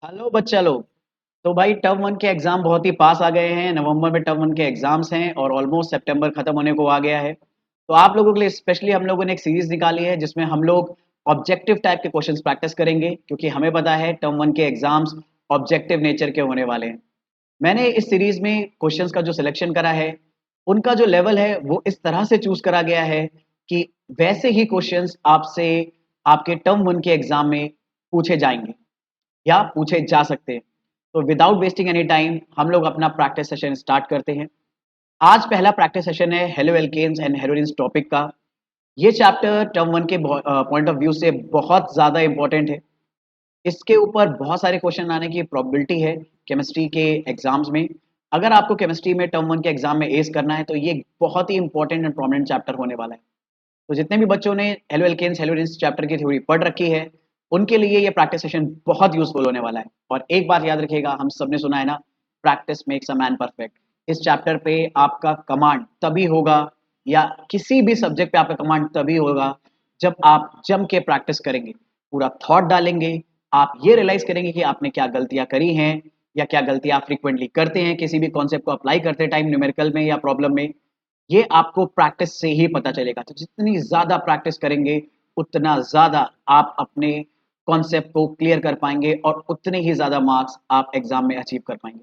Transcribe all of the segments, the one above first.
Hello बच्चा लोग। तो भाई टर्म वन के एग्जाम बहुत ही पास आ गए हैं। नवंबर में टर्म वन के एग्जाम्स हैं और ऑलमोस्ट सितंबर खत्म होने को आ गया है। तो आप लोगों के लिए स्पेशली हम लोगों ने एक सीरीज निकाली है जिसमें हम लोग ऑब्जेक्टिव टाइप के क्वेश्चंस प्रैक्टिस करेंगे, क्योंकि हमें पता है टर्म वन के एग्जाम्स ऑब्जेक्टिव नेचर के होने वाले हैं। मैंने इस सीरीज में क्वेश्चंस का जो सिलेक्शन करा है, उनका जो लेवल है वो इस तरह से चूज करा गया है कि वैसे ही क्वेश्चंस आपसे आपके टर्म वन के एग्जाम में पूछे जाएंगे या पूछे जा सकते हैं। तो विदाउट वेस्टिंग एनी टाइम हम लोग अपना प्रैक्टिस सेशन स्टार्ट करते हैं। आज पहला प्रैक्टिस सेशन है हेलो एल्केन्स एंड हेलोजेन्स टॉपिक का। ये चैप्टर टर्म वन के पॉइंट ऑफ व्यू से बहुत ज़्यादा इंपॉर्टेंट है। इसके ऊपर बहुत सारे क्वेश्चन आने की प्रोबेबिलिटी है केमिस्ट्री के एग्जाम्स में। अगर आपको केमिस्ट्री में टर्म वन के एग्जाम में एस करना है तो ये बहुत ही इंपॉर्टेंट एंड प्रोमिनेंट चैप्टर होने वाला है। तो जितने भी बच्चों ने हेलो एल्केन्स हेलोजेन्स चैप्टर की थ्योरी पढ़ रखी है, उनके लिए ये प्रैक्टिस सेशन बहुत यूजफुल होने वाला है। और एक बात याद रखिएगा, हम सबने सुना है ना, practice makes a man perfect. इस चैप्टर पे आपका कमांड तभी होगा, या किसी भी सब्जेक्ट पे आपका कमांड तभी होगा जब आप जम के प्रैक्टिस करेंगे, पूरा थॉट डालेंगे। आप ये रियलाइज करेंगे कि आपने क्या गलतियां करी हैं या क्या गलतियां आप फ्रीक्वेंटली करते हैं किसी भी कॉन्सेप्ट को अप्लाई करते टाइम न्यूमेरिकल में या प्रॉब्लम में। ये आपको प्रैक्टिस से ही पता चलेगा। तो जितनी ज़्यादा प्रैक्टिस करेंगे, उतना ज़्यादा आप अपने कॉन्सेप्ट को क्लियर कर पाएंगे और उतने ही ज़्यादा मार्क्स आप एग्जाम में अचीव कर पाएंगे।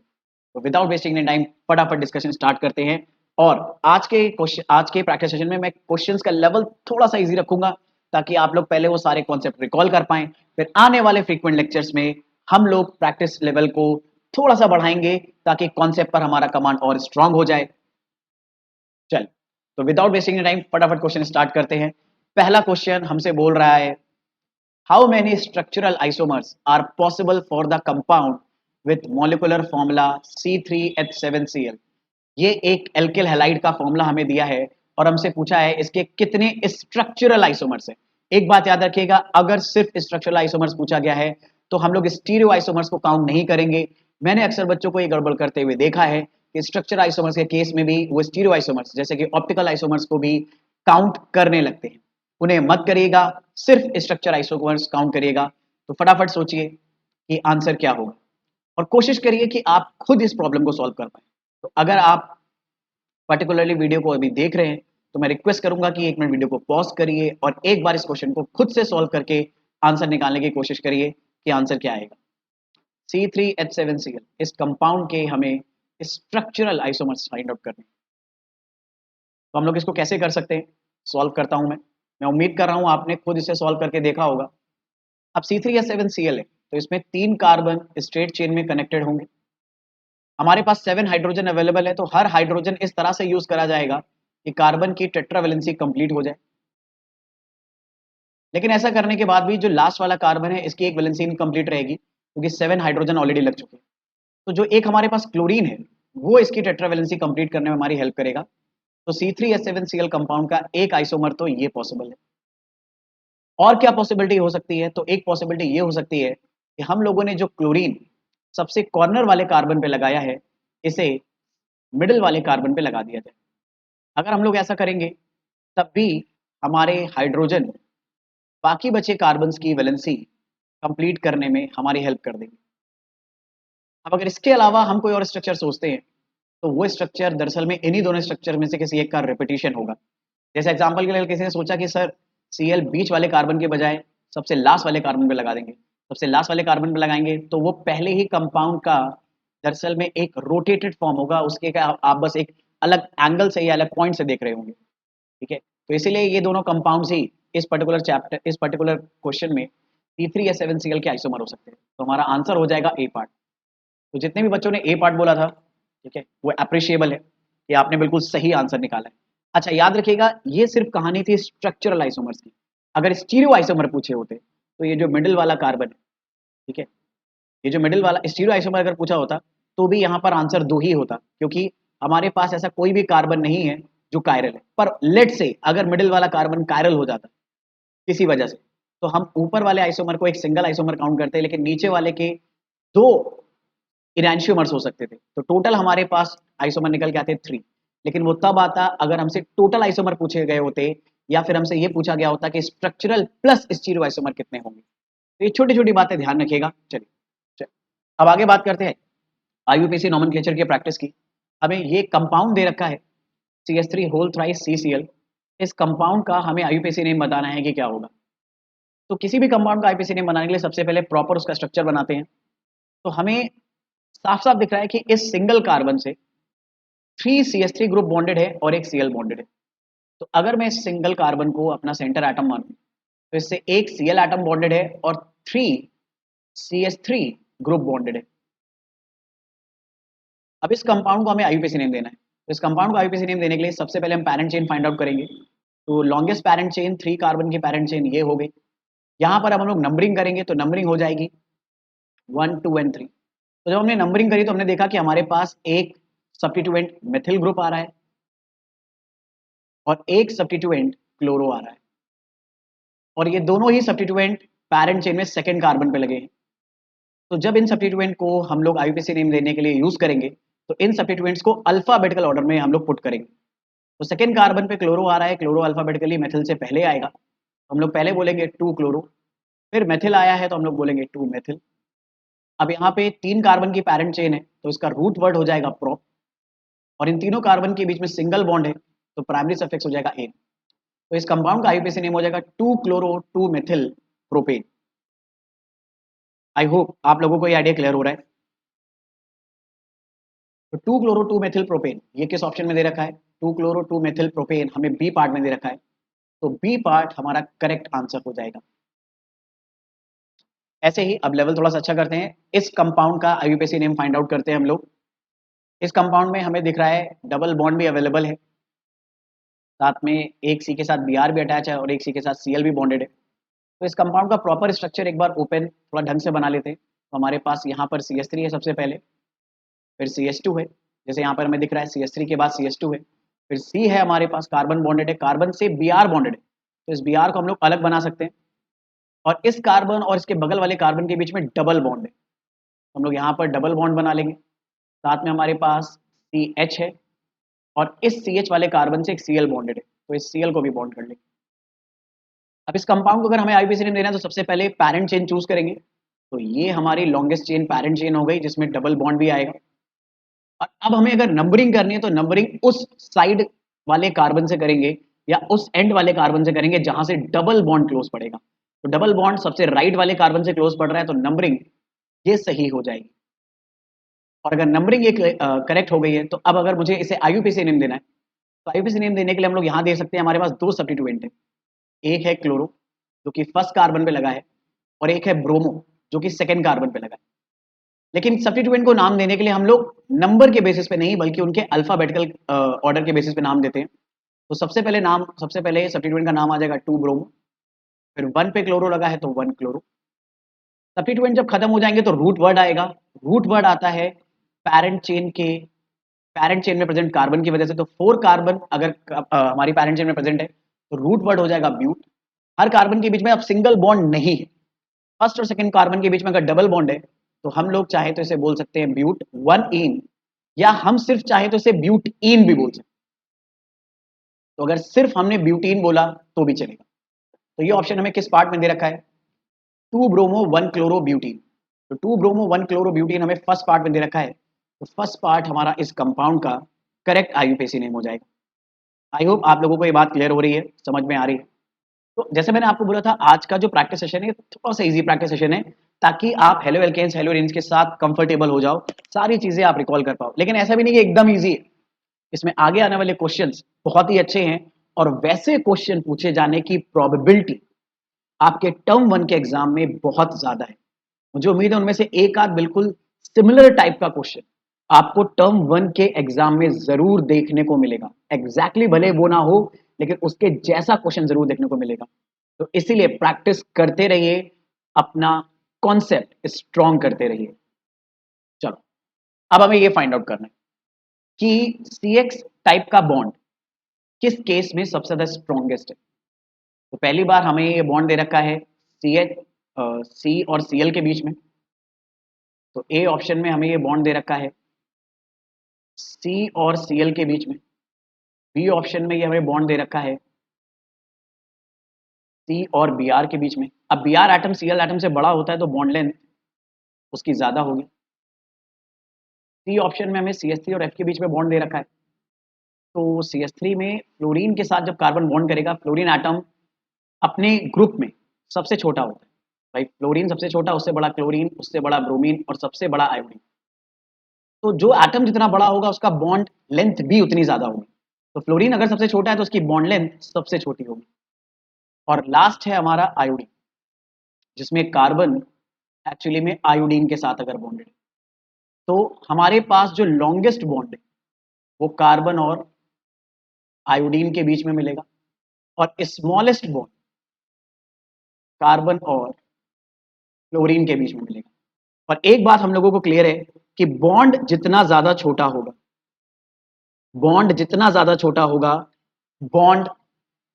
तो विदाउट वेस्टिंग एनी टाइम फटाफट डिस्कशन स्टार्ट करते हैं। और आज के प्रैक्टिस सेशन में मैं क्वेश्चंस का लेवल थोड़ा सा इजी रखूंगा, ताकि आप लोग पहले वो सारे कॉन्सेप्ट रिकॉल कर पाएं। फिर आने वाले फ्रीक्वेंट लेक्चर्स में हम लोग प्रैक्टिस लेवल को थोड़ा सा बढ़ाएंगे, ताकि कॉन्सेप्ट पर हमारा कमांड और स्ट्रांग हो जाए। चल, तो विदाउट वेस्टिंग टाइम फटाफट क्वेश्चन स्टार्ट करते हैं। पहला क्वेश्चन हमसे बोल रहा है, how many structural isomers are possible for the compound with molecular formula C3H7Cl। ये एक एल्किल हैलाइड का फॉर्मूला हमें दिया है और हमसे पूछा है इसके कितने स्ट्रक्चरल आइसोमर्स हैं। एक बात याद रखिएगा, अगर सिर्फ स्ट्रक्चरल आइसोमर्स पूछा गया है तो हम लोग स्टीरियो आइसोमर्स को काउंट नहीं करेंगे। मैंने अक्सर बच्चों को ये गड़बड़ करते हुए देखा है कि स्ट्रक्चर आइसोमर्स के केस में भी वो स्टीरियो आइसोमर्स जैसे कि ऑप्टिकल आइसोमर्स को भी काउंट करने लगते हैं। उन्हें मत करिएगा, सिर्फ स्ट्रक्चर आइसोमर्स काउंट करिएगा। तो फटाफट सोचिए कि आंसर क्या होगा और कोशिश करिए कि आप खुद इस प्रॉब्लम को सॉल्व कर पाए। तो अगर आप पर्टिकुलरली वीडियो को अभी देख रहे हैं तो मैं रिक्वेस्ट करूंगा कि 1 मिनट वीडियो को पॉज करिए और एक बार इस क्वेश्चन को खुद से सॉल्व करके आंसर निकालने की कोशिश करिए कि आंसर क्या आएगा। C3H7Cl इस कंपाउंड के हमें स्ट्रक्चरल आइसोमर्स फाइंड आउट करने हैं। तो हम लोग इसको कैसे कर सकते हैं, सॉल्व करता हूं मैं उम्मीद कर रहा हूं आपने खुद इसे सॉल्व करके देखा होगा। अब C3H7Cl है तो इसमें 3 कार्बन स्ट्रेट चेन में कनेक्टेड होंगे। हमारे पास 7 हाइड्रोजन अवेलेबल है, तो हर हाइड्रोजन इस तरह से यूज करा जाएगा कि कार्बन की टेट्रावैलेंसी कंप्लीट हो जाए। लेकिन ऐसा करने के बाद भी जो लास्ट वाला कार्बन है इसकी एक वैलेंसी इनकम्प्लीट रहेगी, क्योंकि 7 हाइड्रोजन ऑलरेडी लग चुके हैं। तो जो एक हमारे पास क्लोरीन है वो इसकी टेट्रावैलेंसी कंप्लीट करने में हमारी हेल्प करेगा। तो C3H7Cl कंपाउंड का एक आइसोमर तो ये पॉसिबल है। और क्या पॉसिबिलिटी हो सकती है, तो एक पॉसिबिलिटी ये हो सकती है कि हम लोगों ने जो क्लोरीन सबसे कॉर्नर वाले कार्बन पे लगाया है, इसे मिडिल वाले कार्बन पे लगा दिया जाए। अगर हम लोग ऐसा करेंगे तब भी हमारे हाइड्रोजन बाकी बचे कार्बन्स की वैलेंसी कंप्लीट करने में हमारी हेल्प कर देंगे। अब अगर इसके अलावा हम कोई और स्ट्रक्चर सोचते हैं, तो वो स्ट्रक्चर दरअसल में इन्हीं दोनों स्ट्रक्चर में से किसी एक का रिपीटिशन होगा। जैसे एग्जांपल के लिए किसी ने सोचा कि सर Cl बीच वाले कार्बन के बजाय सबसे लास्ट वाले कार्बन पे लगा देंगे। सबसे लास्ट वाले कार्बन पे लगाएंगे तो वो पहले ही कंपाउंड का दरअसल में एक रोटेटेड फॉर्म होगा, उसके का आप बस एक अलग एंगल से या अलग पॉइंट से देख रहे होंगे। ठीक है, तो इसीलिए ये दोनों कंपाउंड्स ही इस पर्टिकुलर क्वेश्चन में C3H7Cl के आइसोमर हो सकते हैं। तो हमारा आंसर हो जाएगा ए पार्ट। तो जितने भी बच्चों ने ए पार्ट बोला था, ठीक है, वो अप्रिशिएबल है कि आपने बिल्कुल सही आंसर निकाला है। अच्छा याद रखिएगा, ये सिर्फ कहानी थी स्ट्रक्चरल आइसोमर्स की। अगर स्टीरियो आइसोमर पूछे होते तो ये जो मिडिल वाला कार्बन है, ठीक है, ये जो मिडिल वाला स्टीरियो आइसोमर अगर पूछा होता तो भी यहाँ पर आंसर 2 ही होता, क्योंकि हमारे पास ऐसा कोई भी कार्बन नहीं है जो कायरल है। पर लेट से अगर मिडिल वाला कार्बन कायरल हो जाता किसी वजह से, तो हम ऊपर वाले आइसोमर को एक सिंगल आइसोमर काउंट करते हैं, लेकिन नीचे वाले के 2 इनैंशियोमर्स हो सकते थे। तो टोटल हमारे पास आइसोमर निकल के आते 3। लेकिन वो तब आता अगर हमसे टोटल आइसोमर पूछे गए होते, या फिर हमसे ये पूछा गया होता कि स्ट्रक्चरल प्लस स्टीरियो आइसोमर कितने होंगे। तो ये छोटी छोटी बातें ध्यान रखिएगा। चलिए, अब आगे बात करते हैं आईयूपीएसी नोमेनक्लेचर की प्रैक्टिस की। हमें ये कंपाउंड दे रखा है CH3 होल थ्राइस CCl। इस कंपाउंड का हमें आईयूपीएसी नेम बताना है कि क्या होगा। तो किसी भी कंपाउंड का आईयूपीएसी नेम बनाने के लिए सबसे पहले प्रॉपर उसका स्ट्रक्चर बनाते हैं। तो हमें साफ साफ दिख रहा है कि इस सिंगल कार्बन से 3 CH3 ग्रुप बॉन्डेड है और एक Cl बॉन्डेड है। तो अगर मैं इस सिंगल कार्बन को अपना सेंटर एटम मानूं तो इससे एक Cl एटम बॉन्डेड है और 3 CH3 ग्रुप बॉन्डेड है। अब इस कंपाउंड को हमें आईयूपीएसी नेम देना है। तो इस कंपाउंड को आईयूपीएसी नेम देने के लिए सबसे पहले हम पैरेंट चेन फाइंड आउट करेंगे। तो लॉन्गेस्ट पैरेंट चेन 3 कार्बन की पैरेंट चेन ये हो गई। यहाँ पर अब हम लोग नंबरिंग करेंगे तो नंबरिंग हो जाएगी 1 2 एंड 3। तो जब हमने नंबरिंग करी तो हमने देखा कि हमारे पास एक सब्स्टिट्यूएंट मेथिल ग्रुप आ रहा है और एक सब्स्टिट्यूएंट क्लोरो आ रहा है और ये दोनों ही सब्स्टिट्यूएंट पैरेंट चेन में सेकेंड कार्बन पे लगे हैं। तो जब इन सब्स्टिट्यूएंट को हम लोग आईयूपीएसी नेम देने के लिए यूज करेंगे तो इन सब्स्टिट्यूएंट्स को अल्फाबेटिकल ऑर्डर में हम लोग पुट करेंगे। तो सेकेंड कार्बन पे क्लोरो आ रहा है, क्लोरो अल्फाबेटिकली मेथिल से पहले आएगा तो हम लोग पहले बोलेंगे 2 क्लोरो। फिर मेथिल आया है तो हम लोग बोलेंगे 2 मेथिल। अब यहाँ पे 3 कार्बन की पैरेंट चेन है तो इसका रूट वर्ड हो जाएगा प्रो और इन तीनों कार्बन के बीच में सिंगल बॉन्ड है तो प्राइमरी सफिक्स हो जाएगा एन। तो इस कंपाउंड का आईयूपीएसी नेम हो जाएगा 2 chloro 2 methyl propane. I hope आप लोगों को ये आइडिया क्लियर हो रहा है। तो 2 क्लोरो 2 मेथिल प्रोपेन ये किस ऑप्शन में दे रखा है? 2 क्लोरो 2 मेथिल प्रोपेन हमें बी पार्ट में दे रखा है तो बी पार्ट हमारा करेक्ट आंसर हो जाएगा। ऐसे ही अब लेवल थोड़ा सा अच्छा करते हैं। इस कंपाउंड का आईयूपीएसी नेम फाइंड आउट करते हैं हम लोग। इस कंपाउंड में हमें दिख रहा है डबल बॉन्ड भी अवेलेबल है, साथ में एक सी के साथ Br भी अटैच है और एक सी के साथ Cl भी बॉन्डेड है। तो इस कंपाउंड का प्रॉपर स्ट्रक्चर एक बार ओपन थोड़ा ढंग से बना लेते हैं। तो हमारे पास यहाँ पर CH3 है सबसे पहले, फिर CH2 है, जैसे यहाँ पर हमें दिख रहा है CH3 के बाद CH2 है, फिर C है हमारे पास कार्बन बॉन्डेड है, कार्बन से Br बॉन्डेड है तो इस Br को हम लोग अलग बना सकते हैं और इस कार्बन और इसके बगल वाले कार्बन के बीच में डबल बॉन्ड है तो हम लोग यहाँ पर डबल बॉन्ड बना लेंगे। साथ में हमारे पास CH है और इस CH वाले कार्बन से एक Cl बॉन्डेड है तो इस Cl को भी बॉन्ड कर लेंगे। अब इस कंपाउंड को अगर हमें आईयूपीएसी नेम देना है तो सबसे पहले पैरेंट चेन चूज करेंगे। तो ये हमारी लॉन्गेस्ट चेन पैरेंट चेन हो गई जिसमें डबल बॉन्ड भी आएगा। और अब हमें अगर नंबरिंग करनी है तो नंबरिंग उस साइड वाले कार्बन से करेंगे या उस एंड वाले कार्बन से करेंगे जहां से डबल बॉन्ड क्लोज पड़ेगा। तो डबल बॉन्ड सबसे राइट वाले कार्बन से क्लोज पड़ रहा है तो नंबरिंग ये सही हो जाएगी। और अगर नंबरिंग ये करेक्ट हो गई है तो अब अगर मुझे इसे आईयूपीएसी नेम देना है तो आईयूपीएसी नेम देने के लिए हम लोग यहाँ दे सकते हैं। हमारे पास दो सब्स्टिट्यूएंट है, एक है क्लोरो जो कि फर्स्ट कार्बन पे लगा है और एक है ब्रोमो जो कि सेकंड कार्बन पे लगा है। लेकिन सब्स्टिट्यूएंट को नाम देने के लिए हम लोग नंबर के बेसिस पे नहीं बल्कि उनके अल्फाबेटिकल ऑर्डर के बेसिस पे नाम देते हैं। तो सबसे पहले सब्स्टिट्यूएंट का नाम आ जाएगा 2 ब्रोमो, फिर 1 पे क्लोरो लगा है तो 1 क्लोरो। सब्स्टिट्यूएंट जब खत्म हो जाएंगे तो रूट वर्ड आएगा। रूट वर्ड आता है पैरेंट चेन के पैरेंट चेन में प्रेजेंट कार्बन की वजह से। तो 4 कार्बन अगर हमारी पैरेंट चेन में प्रेजेंट है तो रूट वर्ड हो जाएगा ब्यूट। हर कार्बन के बीच में अब सिंगल बॉन्ड नहीं है, फर्स्ट और सेकंड कार्बन के बीच में अगर डबल बॉन्ड है तो हम लोग चाहे तो इसे बोल सकते हैं ब्यूट 1 इन या हम सिर्फ चाहे तो इसे ब्यूट इन भी बोल सकते हैं। तो अगर सिर्फ हमने ब्यूटीन बोला तो भी चलेगा। तो ये ऑप्शन हमें किस पार्ट में दे रखा है? 2 ब्रोमो 1 क्लोरो ब्यूटीन। तो 2 ब्रोमो 1 क्लोरो ब्यूटीन हमें फर्स्ट पार्ट में दे रखा है तो फर्स्ट पार्ट हमारा इस कंपाउंड का करेक्ट आईयूपीएसी नेम हो जाएगा। आई होप आप लोगों को ये बात क्लियर हो रही है, समझ में आ रही है। तो जैसे मैंने आपको बोला था आज का जो प्रैक्टिस सेशन है थोड़ा सा इजी प्रैक्टिस सेशन है ताकि आप हेलो एल्केन्स हेलो एरीन्स के साथ कंफर्टेबल हो जाओ, सारी चीजें आप रिकॉल कर पाओ। लेकिन ऐसा भी नहीं कि एकदम इजी है, इसमें आगे आने वाले क्वेश्चंस बहुत ही अच्छे हैं और वैसे क्वेश्चन पूछे जाने की प्रोबेबिलिटी आपके टर्म 1 के एग्जाम में बहुत ज्यादा है। मुझे उम्मीद है उनमें से एक आध बिल्कुल सिमिलर टाइप का क्वेश्चन आपको टर्म 1 के एग्जाम में जरूर देखने को मिलेगा। एग्जैक्टली भले वो ना हो लेकिन उसके जैसा क्वेश्चन जरूर देखने को मिलेगा। तो इसीलिए प्रैक्टिस करते रहिए, अपना कॉन्सेप्ट स्ट्रॉन्ग करते रहिए। चलो अब हमें ये फाइंड आउट करना है कि CX टाइप का बॉन्ड किस केस में सबसे ज्यादा स्ट्रॉन्गेस्ट है। तो पहली बार हमें ये बॉन्ड दे रखा है C और Cl के बीच में। तो ए ऑप्शन में हमें ये बॉन्ड दे रखा है C और Cl के बीच में। बी ऑप्शन में ये हमें बॉन्ड दे रखा है C और Br के बीच में। अब Br एटम Cl एटम से बड़ा होता है तो बॉन्ड लेंथ उसकी ज्यादा होगी। सी ऑप्शन में हमें CH3 और F के बीच में बॉन्ड दे रखा है। तो CH3 में फ्लोरीन के साथ जब कार्बन बॉन्ड करेगा, फ्लोरीन एटम अपने ग्रुप में सबसे छोटा होता है। भाई फ्लोरीन सबसे छोटा, उससे बड़ा क्लोरीन, उससे बड़ा ब्रोमीन और सबसे बड़ा आयोडीन। तो जो एटम जितना बड़ा होगा उसका बॉन्ड लेंथ भी उतनी ज्यादा होगी। तो फ्लोरीन अगर सबसे छोटा है तो उसकी बॉन्ड लेंथ सबसे छोटी होगी। और लास्ट है हमारा आयोडीन, जिसमें कार्बन एक्चुअली में आयोडीन के साथ अगर बॉन्डेड है, तो हमारे पास जो लॉन्गेस्ट बॉन्ड है वो कार्बन और आयोडीन के बीच में मिलेगा, और स्मॉलेस्ट बॉन्ड कार्बन और क्लोरीन के बीच में मिलेगा। और एक बात हम लोगों को क्लियर है कि बॉन्ड जितना ज्यादा छोटा होगा, बॉन्ड जितना ज्यादा छोटा होगा, बॉन्ड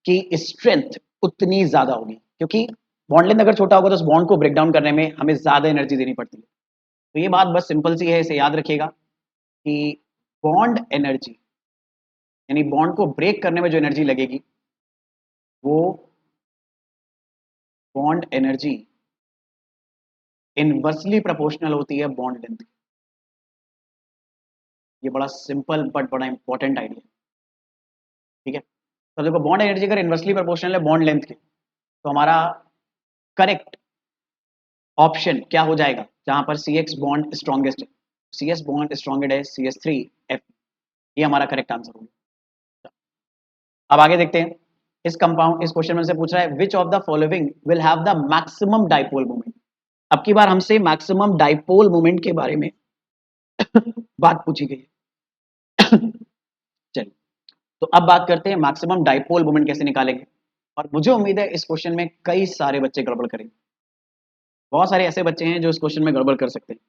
की स्ट्रेंथ उतनी ज्यादा होगी, क्योंकि बॉन्ड लेंथ अगर छोटा होगा तो उस बॉन्ड को ब्रेक डाउन करने में हमें ज्यादा एनर्जी देनी पड़ती है। तो ये बात बस सिंपल सी है, इसे याद रखिएगा कि बॉन्ड एनर्जी यानी बॉन्ड को ब्रेक करने में जो एनर्जी लगेगी वो बॉन्ड एनर्जी इनवर्सली प्रोपोर्शनल होती है बॉन्ड लेंथ। ये बड़ा सिंपल बट बड़ा इंपॉर्टेंट आइडिया, ठीक है। तो देखो बॉन्ड एनर्जी अगर इनवर्सली प्रोपोर्शनल है बॉन्ड लेंथ के, तो हमारा करेक्ट ऑप्शन क्या हो जाएगा, जहां पर CX बॉन्ड स्ट्रॉन्गेस्ट है, CS बॉन्ड स्ट्रॉन्गेस्ट है CH3F, ये हमारा करेक्ट आंसर होगा। अब आगे देखते हैं। इस क्वेश्चन में से पूछ रहा है विच of the following will have the maximum dipole moment. अब की बार हमसे मैक्सिमम डाइपोल मोमेंट के बारे में बात पूछी गई है। चलिए, तो अब बात करते हैं मैक्सिमम डाइपोल मोमेंट कैसे निकालेंगे। और मुझे उम्मीद है इस क्वेश्चन में कई सारे बच्चे गड़बड़ करेंगे। बहुत सारे ऐसे बच्चे हैं जो इस क्वेश्चन में गड़बड़ कर सकते हैं।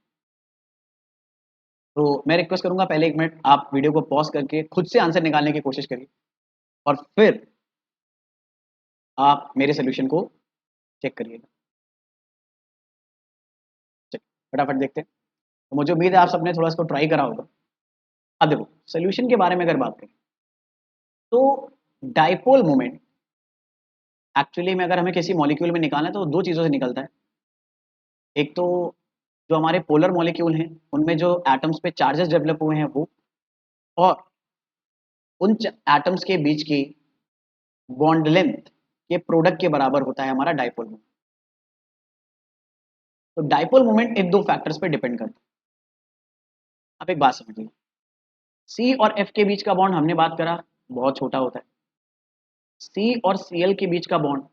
तो मैं रिक्वेस्ट करूंगा पहले 1 मिनट आप वीडियो को पॉज करके खुद से आंसर निकालने की कोशिश करिए, और फिर आप मेरे सोल्यूशन को चेक करिएगा। चलिए फटाफट देखते हैं। तो मुझे उम्मीद है आप सबने थोड़ा इसको ट्राई करा होगा। अब देखो सोल्यूशन के बारे में अगर बात करें तो डाइपोल मोमेंट एक्चुअली में अगर हमें किसी मॉलिक्यूल में निकालना है तो 2 चीज़ों से निकलता है। एक तो जो हमारे पोलर मॉलिक्यूल हैं उनमें जो एटम्स पे चार्जेस डेवलप हुए हैं वो, और उन एटम्स के बीच की बॉन्ड लेंथ के प्रोडक्ट के बराबर होता है हमारा डाइपोल मोमेंट। तो डाइपोल मोमेंट इन 2 फैक्टर्स पे डिपेंड करता है। अब एक बात समझिए, सी और एफ के बीच का बॉन्ड हमने बात करा बहुत छोटा होता है, सी और सीएल के बीच का बॉन्ड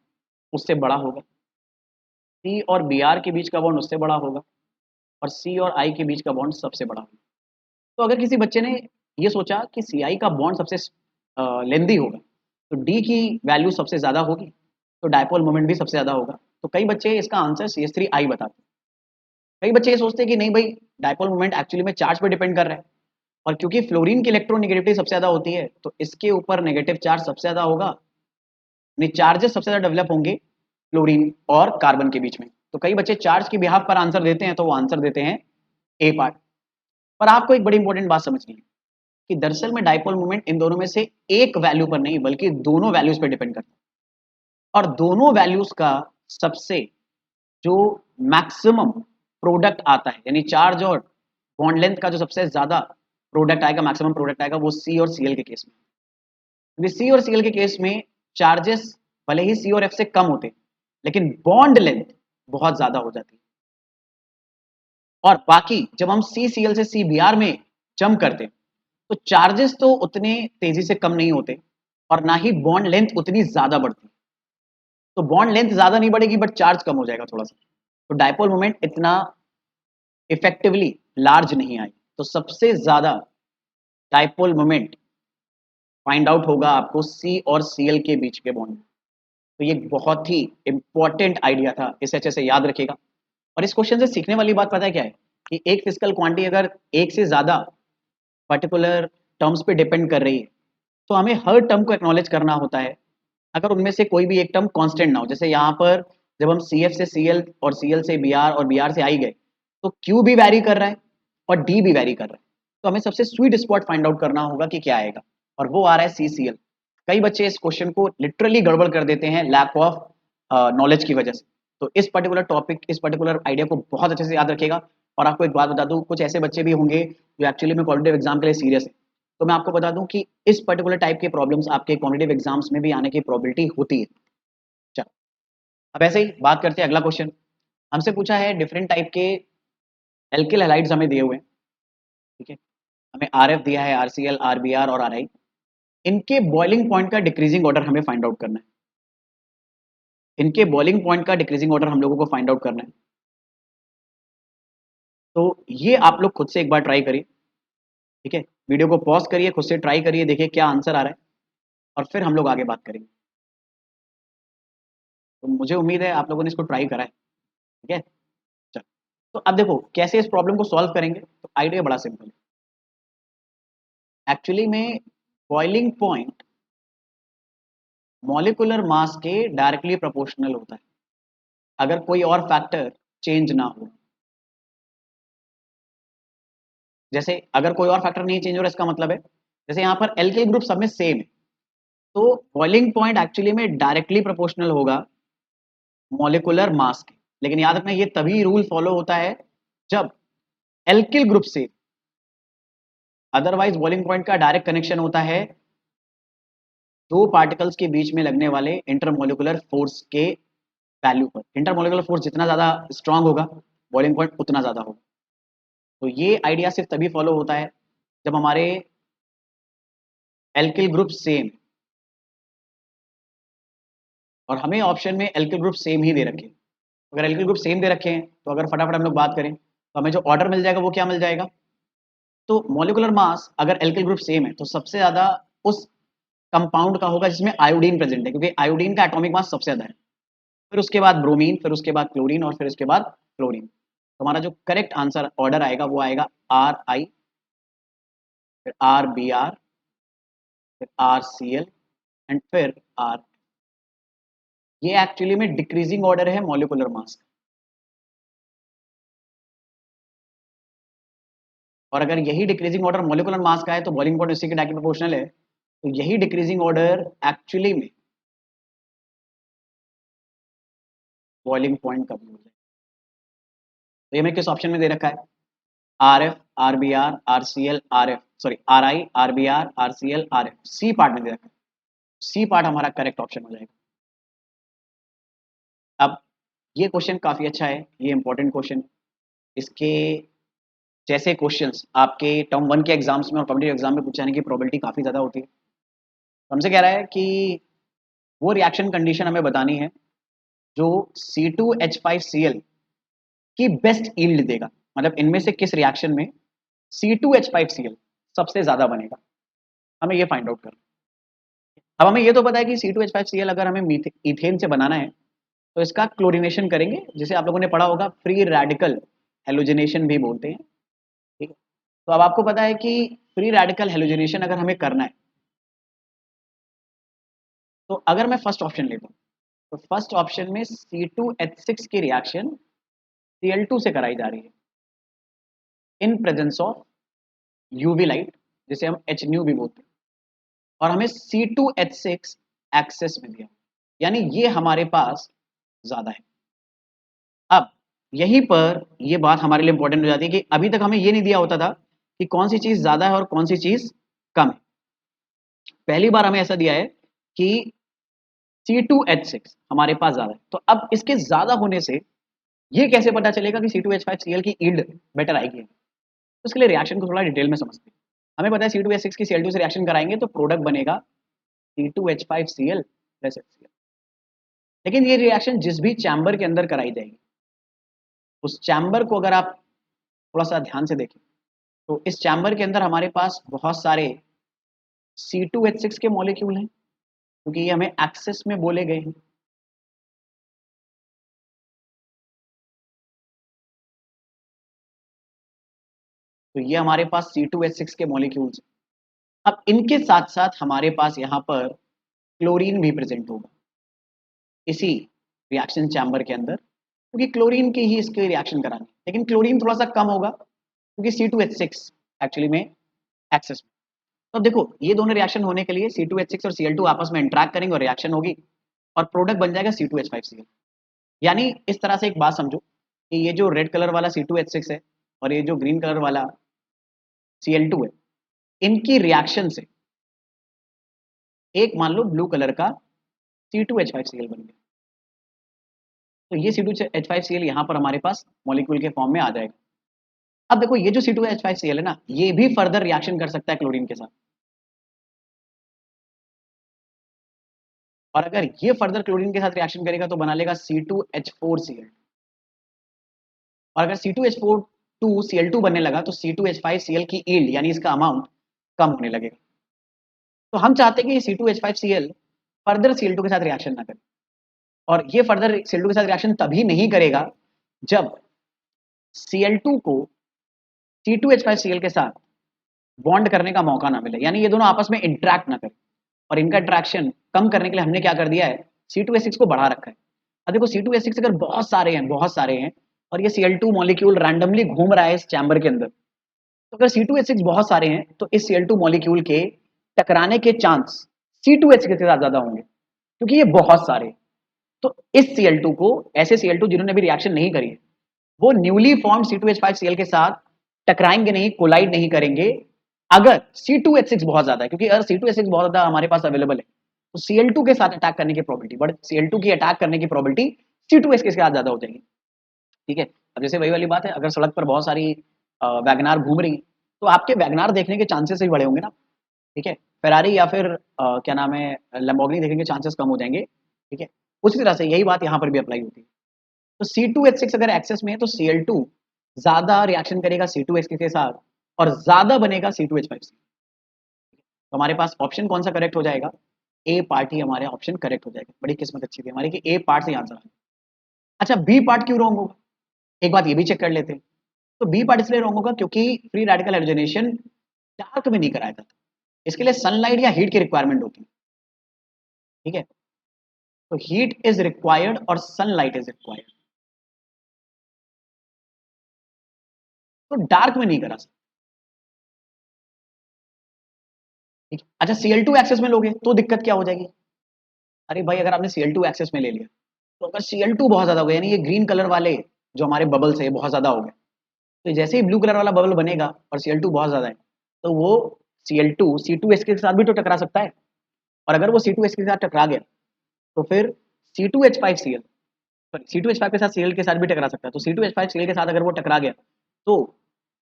उससे बड़ा होगा, सी और बीआर के बीच का बॉन्ड उससे बड़ा होगा, और सी और आई के बीच का बॉन्ड सबसे बड़ा होगा। तो अगर किसी बच्चे ने ये सोचा कि सी आई का बॉन्ड सबसे लेंदी होगा तो डी की वैल्यू सबसे ज़्यादा होगी, तो डायपोल मोमेंट भी सबसे ज़्यादा होगा। तो कई बच्चे इसका आंसर CH3I बताते हैं। कई बच्चे ये सोचते हैं कि नहीं भाई, डायपोल मोमेंट एक्चुअली में चार्ज पर डिपेंड कर रहा है, और क्योंकि फ्लोरीन की इलेक्ट्रोनेगेटिविटी सबसे ज़्यादा होती है तो इसके ऊपर नेगेटिव चार्ज सबसे ज़्यादा होगा, चार्जेस सबसे ज़्यादा डेवलप होंगे फ्लोरीन और कार्बन के बीच में। तो कई बच्चे चार्ज की बिहाफ पर आंसर देते हैं, तो वो आंसर देते हैं ए पार्ट। पर आपको एक बड़ी इंपॉर्टेंट बात समझनी है कि दरअसल में डाइपोल मोमेंट इन दोनों में से एक वैल्यू पर नहीं बल्कि दोनों वैल्यूज पर डिपेंड करता है, और दोनों वैल्यूज का सबसे जो मैक्सिमम प्रोडक्ट आता है यानी चार्ज और बॉन्ड लेंथ का जो सबसे ज्यादा प्रोडक्ट आएगा, मैक्सिमम प्रोडक्ट आएगा, वो सी और सीएल के केस में। सी और सीएल के केस में चार्जेस भले ही सी और एफ से कम होते हैं लेकिन बॉन्ड लेंथ बहुत ज्यादा हो जाती है, और बाकी जब हम सी सीएल से सी बीआर में जंप करते हैं तो चार्जेस तो उतने तेजी से कम नहीं होते और ना ही बॉन्ड लेंथ उतनी ज्यादा बढ़ती। तो बॉन्ड लेंथ ज्यादा नहीं बढ़ेगी बट चार्ज कम हो जाएगा थोड़ा सा, तो डायपोल मोमेंट इतना इफेक्टिवली लार्ज नहीं आई। तो सबसे ज्यादा डायपोल मोमेंट फाइंड आउट होगा आपको सी और सीएल के बीच के बॉन्ड। तो ये बहुत ही इंपॉर्टेंट आइडिया था, इसे अच्छे से याद रखिएगा। और इस क्वेश्चन से सीखने वाली बात पता है क्या है कि एक फिजिकल क्वांटिटी अगर एक से ज्यादा पर्टिकुलर टर्म्स पे डिपेंड कर रही है तो हमें हर टर्म को एक्नॉलेज करना होता है अगर उनमें से कोई भी एक टर्म कांस्टेंट ना हो। जैसे यहाँ पर जब हम सी एफ से सी एल और सी एल से बी आर और बी आर से आई गए तो क्यू भी वैरी कर रहा है और डी भी वैरी कर रहा है, तो हमें सबसे स्वीट स्पॉट फाइंड आउट करना होगा कि क्या आएगा, और वो आ रहा है सी सी एल। कई बच्चे इस क्वेश्चन को लिटरली गड़बड़ कर देते हैं लैक ऑफ नॉलेज की वजह से। तो इस पर्टिकुलर टॉपिक, इस पर्टिकुलर आइडिया को बहुत अच्छे से याद रखिएगा और आपको एक बात बता दूं, कुछ ऐसे बच्चे भी होंगे जो एक्चुअली में कॉम्पिटिटिव एग्जाम के लिए सीरियस है। तो मैं आपको बता दूं कि इस पर्टिकुलर टाइप के प्रॉब्लम्स आपके कॉम्पिटिटिव एग्जाम्स में भी आने की प्रोबेबिलिटी होती है। चलो, अब ऐसे ही बात करते हैं, अगला क्वेश्चन हमसे पूछा है, डिफरेंट टाइप के एल्किल हैलाइड्स हमें दिए हुए हैं, ठीक है। हमें आरएफ दिया है, आरसीएल, आरबीआर और आरआई। इनके बॉइलिंग पॉइंट का डिक्रीजिंग ऑर्डर हमें फाइंड आउट करना है। इनके बॉइलिंग पॉइंट का डिक्रीजिंग ऑर्डर हम लोगों को फाइंड आउट करना है। तो ये आप लोग खुद से एक बार ट्राई करिए, ठीक है। वीडियो को पॉज करिए, खुद से ट्राई करिए, देखिए क्या आंसर आ रहा है, और फिर हम लोग आगे बात करेंगे। तो मुझे उम्मीद है आप लोगों ने इसको ट्राई करा है, ठीक है। चलो, तो अब देखो कैसे इस प्रॉब्लम को सॉल्व करेंगे। तो आइडिया बड़ा सिंपल है। एक्चुअली में बॉइलिंग पॉइंट मॉलिक्यूलर मास के डायरेक्टली प्रोपोर्शनल होता है, अगर कोई और फैक्टर चेंज ना हो। जैसे अगर कोई और फैक्टर नहीं चेंज हो रहा, इसका मतलब है जैसे यहाँ पर एल्किल ग्रुप सब में सेम है, तो बॉइलिंग पॉइंट एक्चुअली में डायरेक्टली प्रोपोर्शनल होगा मॉलिक्यूलर मास के। लेकिन याद रखना, ये तभी रूल फॉलो होता है जब एल्किल ग्रुप से, अदरवाइज बॉइलिंग पॉइंट का डायरेक्ट कनेक्शन होता है दो पार्टिकल्स के बीच में लगने वाले इंटरमोलिकुलर फोर्स के वैल्यू पर। इंटरमोलिकुलर फोर्स जितना ज्यादा स्ट्रांग होगा, बॉइलिंग पॉइंट उतना ज्यादा होगा। तो ये आइडिया सिर्फ तभी फॉलो होता है जब हमारे एल्किल ग्रुप सेम, और हमें ऑप्शन में एल्किल ग्रुप सेम ही दे रखे। अगर एल्किल ग्रुप सेम दे रखे हैं तो अगर फटाफट हम लोग बात करें तो हमें जो ऑर्डर मिल जाएगा वो क्या मिल जाएगा। तो मॉलिक्यूलर मास अगर एल्किल ग्रुप सेम है तो सबसे ज्यादा उस कंपाउंड का होगा जिसमें आयोडीन प्रेजेंट है, क्योंकि आयोडीन का एटॉमिक मास सबसे ज्यादा है। फिर उसके बाद ब्रोमीन, फिर उसके बाद क्लोरीन, और फिर उसके बाद क्लोरीन। तो हमारा जो करेक्ट आंसर ऑर्डर आएगा वो आएगा आर आई, फिर आर बी आर, फिर आर सी एल, एंड फिर आर। ये एक्चुअली में डिक्रीजिंग ऑर्डर है मॉलिक्यूलर मास का। और अगर यही डिक्रीजिंग ऑर्डर मॉलिक्यूलर मास का है तो बॉइलिंग पॉइंट उसी के डायरेक्टली प्रोपोर्शनल है। तो यही डिक्रीजिंग ऑर्डर एक्चुअली में बॉइलिंग पॉइंट का भी हो जाएगा। तो ये मैं किस ऑप्शन में दे रखा है, R F, R B R, R C L, R F, sorry R I, R B R C L, R F, C part में दे रखा है। सी पार्ट हमारा करेक्ट ऑप्शन हो जाएगा। अब ये क्वेश्चन काफी अच्छा है, ये इंपॉर्टेंट क्वेश्चन। इसके जैसे क्वेश्चंस आपके टर्म वन के एग्जाम्स में और कॉम्पिटिटिव एग्जाम में पूछे जाने की प्रोबेबिलिटी काफी ज्यादा होती है। तो हमसे कह रहा है कि वो रिएक्शन कंडीशन हमें बतानी है जो C2H5Cl की बेस्ट यील्ड देगा। मतलब इनमें से किस रिएक्शन में C2H5Cl सबसे ज्यादा बनेगा, हमें ये फाइंड आउट करना है। अब हमें ये तो पता है कि C2H5Cl अगर हमें इथेन से बनाना है तो इसका क्लोरीनेशन करेंगे, जिसे आप लोगों ने पढ़ा होगा फ्री रेडिकल हेलोजिनेशन भी बोलते हैं, ठीक है। तो अब आपको पता है कि फ्री रेडिकल हेलोजिनेशन अगर हमें करना है, तो अगर मैं फर्स्ट ऑप्शन लेता हूँ तो फर्स्ट ऑप्शन में C2H6 की रिएक्शन Cl2 से कराई जा रही है in presence of UV light, जिसे हम एच न्यू भी बोलते हैं, और हमें C2H6 एक्सेस में दिया, यानी ये हमारे पास ज्यादा है। अब यहीं पर ये बात हमारे लिए इंपॉर्टेंट हो जाती है कि अभी तक हमें ये नहीं दिया होता था कि कौन सी चीज ज्यादा है और कौन सी चीज कम है। पहली बार हमें ऐसा दिया है कि C2H6 हमारे पास ज्यादा है। तो अब इसके ज्यादा होने से ये कैसे पता चलेगा कि C2H5Cl की यील्ड बेटर आएगी। तो उसके लिए रिएक्शन को थोड़ा डिटेल में समझते हैं। हमें पता है C2H6 की Cl2 से रिएक्शन कराएंगे तो प्रोडक्ट बनेगा C2H5Cl प्लस HCl। लेकिन ये रिएक्शन जिस भी चैम्बर के अंदर कराई जाएगी, उस चैम्बर को अगर आप थोड़ा सा ध्यान से देखें तो इस चैम्बर के अंदर हमारे पास बहुत सारे C2H6 के मॉलिक्यूल हैं, क्योंकि ये हमें एक्सेस में बोले गए हैं। तो ये हमारे पास C2H6 के मॉलिक्यूल्स हैं। अब इनके साथ साथ हमारे पास यहाँ पर क्लोरीन भी प्रेजेंट होगा इसी रिएक्शन चैम्बर के अंदर, क्योंकि क्लोरीन की ही इसके रिएक्शन करानी है। लेकिन क्लोरीन थोड़ा सा कम होगा क्योंकि C2H6 एक्चुअली में एक्सेस में। तो अब देखो ये दोनों रिएक्शन होने के लिए C2H6 और Cl2 आपस में इंटरेक्ट करेंगे और रिएक्शन होगी और प्रोडक्ट बन जाएगा C2H5Cl। यानी इस तरह से एक बात समझो कि ये जो रेड कलर वाला C2H6 है और ये जो ग्रीन कलर वाला Cl2 है, इनकी रिएक्शन से एक मान लो ब्लू कलर का C2H5Cl बन गया। तो ये C2H5Cl यहाँ पर हमारे पास मॉलिक्यूल के फॉर्म में आ जाएगा। अब देखो ये जो C2H5Cl है ना, ये भी फर्दर रिएक्शन कर सकता है क्लोरीन के साथ, और अगर ये फर्दर क्लोरीन के साथ रिएक्शन करेगा तो बना लेगा C2H4Cl, और अगर C2H4 बनने लगा तो C2H5Cl की यील्ड यानी इसका अमाउंट कम होने लगेगा। तो हम चाहते हैं कि C2H5Cl फर्दर Cl2 के साथ रिएक्शन ना करे, और ये फर्दर Cl2 के साथ रिएक्शन तभी नहीं करेगा जब Cl2 को C2H5Cl के साथ बॉन्ड करने का मौका ना मिले, यानी ये दोनों आपस में इंटरेक्ट ना करें। और इनका इंटरेक्शन कम करने के लिए हमने क्या कर दिया है, C2H6 को बढ़ा रखा है। अब देखो C2H6 अगर बहुत सारे हैं और ये Cl2 मॉलिक्यूल रैंडमली घूम रहा है इस चैम्बर के अंदर, तो अगर C2H6 बहुत सारे हैं तो इस Cl2 मॉलिक्यूल के टकराने के चांस C2H के साथ ज्यादा होंगे, क्योंकि ये बहुत सारे हैं। तो इस Cl2 को, ऐसे Cl2 जिन्होंने अभी रिएक्शन नहीं करी है, वो न्यूली फॉर्म्ड C2H5Cl के साथ टकराएंगे नहीं, कोलाइड नहीं करेंगे अगर C2H6 बहुत ज्यादा है, क्योंकि अगर C2H6 बहुत ज्यादा हमारे पास अवेलेबल है तो Cl2 के साथ अटैक करने की प्रोबेबिलिटी, बट Cl2 की अटैक करने की प्रोबेबिलिटी C2H के साथ ज्यादा हो जाएगी। ठीक है, अब जैसे वही वाली बात है, अगर सड़क पर बहुत सारी वैगनार घूम रही तो आपके वैगनार देखने के चांसेस भी बड़े होंगे ना। ठीक है, फेरारी या फिर क्या नाम है, लैम्बोर्गिनी देखने के चांसेस कम हो जाएंगे। ठीक है, उसी तरह से यही बात यहाँ पर भी अप्लाई होती है। तो C2H6 अगर एक्सेस में है तो Cl2 ज्यादा रिएक्शन करेगा C2H के साथ और ज्यादा बनेगा C2H5। तो हमारे पास ऑप्शन कौन सा करेक्ट हो जाएगा, ए पार्ट ही हमारे ऑप्शन करेक्ट हो जाएगा। बड़ी किस्मत अच्छी थी हमारी कि ए पार्ट से आंसर आया। अच्छा, बी पार्ट क्यों रॉन्ग होगा, एक बात ये भी चेक कर लेते हैं। तो बी पार्ट इसलिए रॉन्ग होगा क्योंकि फ्री रेडिकल हाइड्रोजनेशन डार्क में नहीं कराया जाता, इसके लिए सनलाइट या हीट की रिक्वायरमेंट होती है। ठीक है, तो हीट इज रिक्वायर्ड और सनलाइट इज रिक्वायर्ड, तो डार्क में नहीं करा सकते। ठीक है, अच्छा Cl2 एक्सेस में लोगे तो दिक्कत क्या हो जाएगी, अरे भाई अगर आपने Cl2 एक्सेस में ले लिया तो अगर Cl2 बहुत ज्यादा हो गया, यानी ये ग्रीन कलर वाले जो हमारे बबल्स है बहुत ज्यादा हो गए, तो जैसे ही ब्लू कलर वाला बबल बनेगा और Cl2 बहुत ज्यादा है तो वो Cl2 C2H के साथ भी तो टकरा सकता है, और अगर वो C2H के साथ टकरा गया तो फिर C2H5Cl, सॉरी C2H5 के साथ Cl के साथ भी टकरा सकता है। तो C2H5Cl के साथ अगर वो टकरा गया तो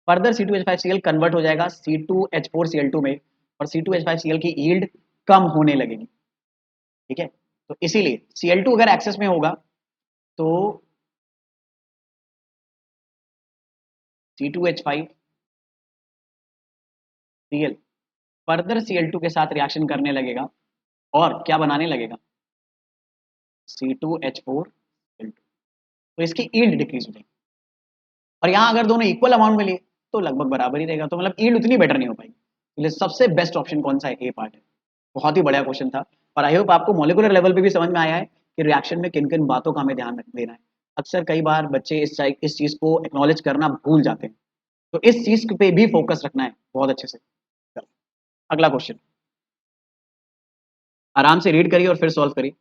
फर्दर C2H5Cl कन्वर्ट हो जाएगा C2H4Cl2 में, और C2H5Cl की यील्ड कम होने लगेगी। ठीक है, तो इसीलिए Cl2 अगर एक्सेस में होगा तो C2H5Cl फर्दर Cl2 के साथ रिएक्शन करने लगेगा और क्या बनाने लगेगा, C2H4Cl2, तो इसकी यील्ड डिक्रीज हो जाएगी। और यहाँ अगर दोनों इक्वल अमाउंट में लिए तो लगभग बराबर ही रहेगा, तो मतलब यील्ड उतनी बेटर नहीं हो पाएगी। इसलिए सबसे बेस्ट ऑप्शन कौन सा है, ए पार्ट है। बहुत ही बढ़िया क्वेश्चन था, और आई होप आपको मॉलिक्यूलर लेवल पे भी समझ में आया है कि रिएक्शन में किन किन बातों का हमें ध्यान देना है। अक्सर कई बार बच्चे इस चीज को एक्नॉलेज करना भूल जाते हैं, तो इस चीज पे भी फोकस रखना है बहुत अच्छे से। चलो, अगला क्वेश्चन आराम से रीड करिए और फिर सॉल्व करिए।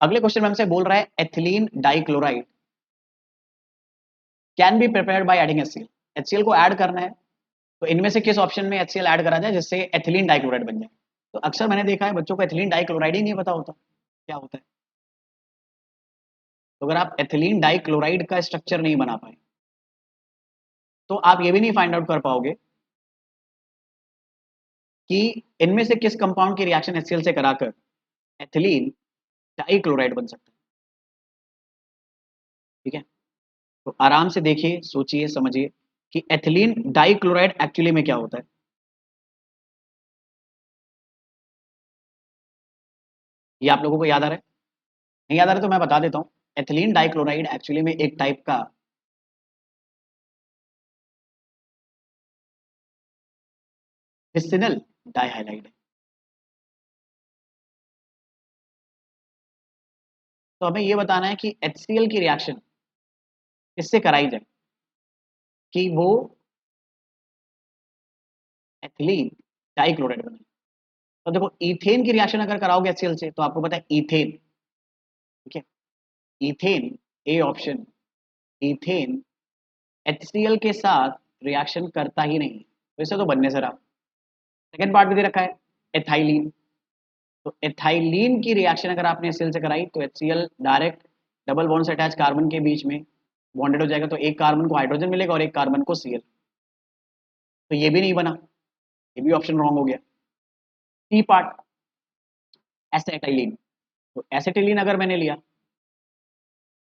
अगले क्वेश्चन में हमसे बोल रहा है ethylene dichloride can be prepared by adding HCl। HCl को ऐड करना है, तो इनमें से किस ऑप्शन में HCl ऐड करा जाए जिससे एथिलीन डाइक्लोराइड बन जाए। तो अक्सर मैंने देखा है बच्चों को एथिलीन डाइक्लोराइड ही नहीं पता होता क्या होता है। तो अगर आप एथिलीन डाइक्लोराइड का स्ट्रक्चर नहीं बना पाए तो आप ये भी नहीं फाइंड आउट कर पाओगे कि इनमें से किस कंपाउंड की रिएक्शन HCl से कराकर एथिलीन डाइक्लोराइड बन सकता है। ठीक है, तो आराम से देखिए, सोचिए, समझिए कि एथिलीन डाइक्लोराइड एक्चुअली में क्या होता है। ये आप लोगों को याद आ रहा है, नहीं याद आ रहा है तो मैं बता देता हूं। एथिलीन डाइक्लोराइड एक्चुअली में एक टाइप का विसिनल डाइहाइलाइड है। तो हमें ये बताना है कि HCl की रिएक्शन किससे कराई जाए कि वो एथिलीन डाइक्लोराइड बने। तो देखो इथेन की रिएक्शन अगर कराओगे HCl से तो आपको पता है इथेन। ठीक है, ethane, A option, ethane HCl के साथ रिएक्शन करता ही नहीं, तो इसे तो बनने से रहा। सेकेंड पार्ट भी दे रखा है एथाइलिन। तो एथाइलिन की रिएक्शन अगर आपने HCl से कराई तो HCl डायरेक्ट डबल बॉन्ड से अटैच कार्बन के बीच में बॉन्डेड हो जाएगा, तो एक कार्बन को हाइड्रोजन मिलेगा और एक कार्बन को Cl। तो ये भी नहीं बना, ये भी ऑप्शन रॉन्ग हो गया। C part acetylene. तो एसेटिलीन अगर मैंने लिया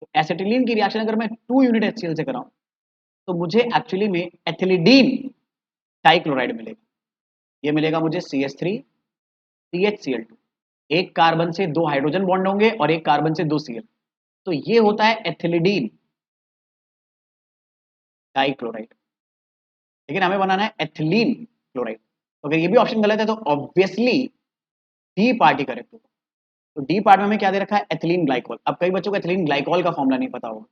तो एसेटिलीन की रिएक्शन अगर मैं 2 यूनिट HCl से कराऊं तो मुझे एक्चुअली में एथिलीडीन डाइक्लोराइड मिलेगा। ये मिलेगा मुझे CH3 CHCl2। एक कार्बन से 2 हाइड्रोजन बॉन्ड होंगे और एक कार्बन से 2 Cl, तो ये होता है एथिलीडीन डाइक्लोराइड। लेकिन हमें बनाना है एथिलीन क्लोराइड। तो अगर ये भी ऑप्शन गलत है तो ऑब्वियसली डी पार्ट ही करेक्ट होगा। तो डी पार्ट में हमें क्या दे रखा है, एथिलीन ग्लाइकोल। अब कई बच्चों को एथिलीन ग्लाइकोल का फॉर्मूला नहीं पता होगा,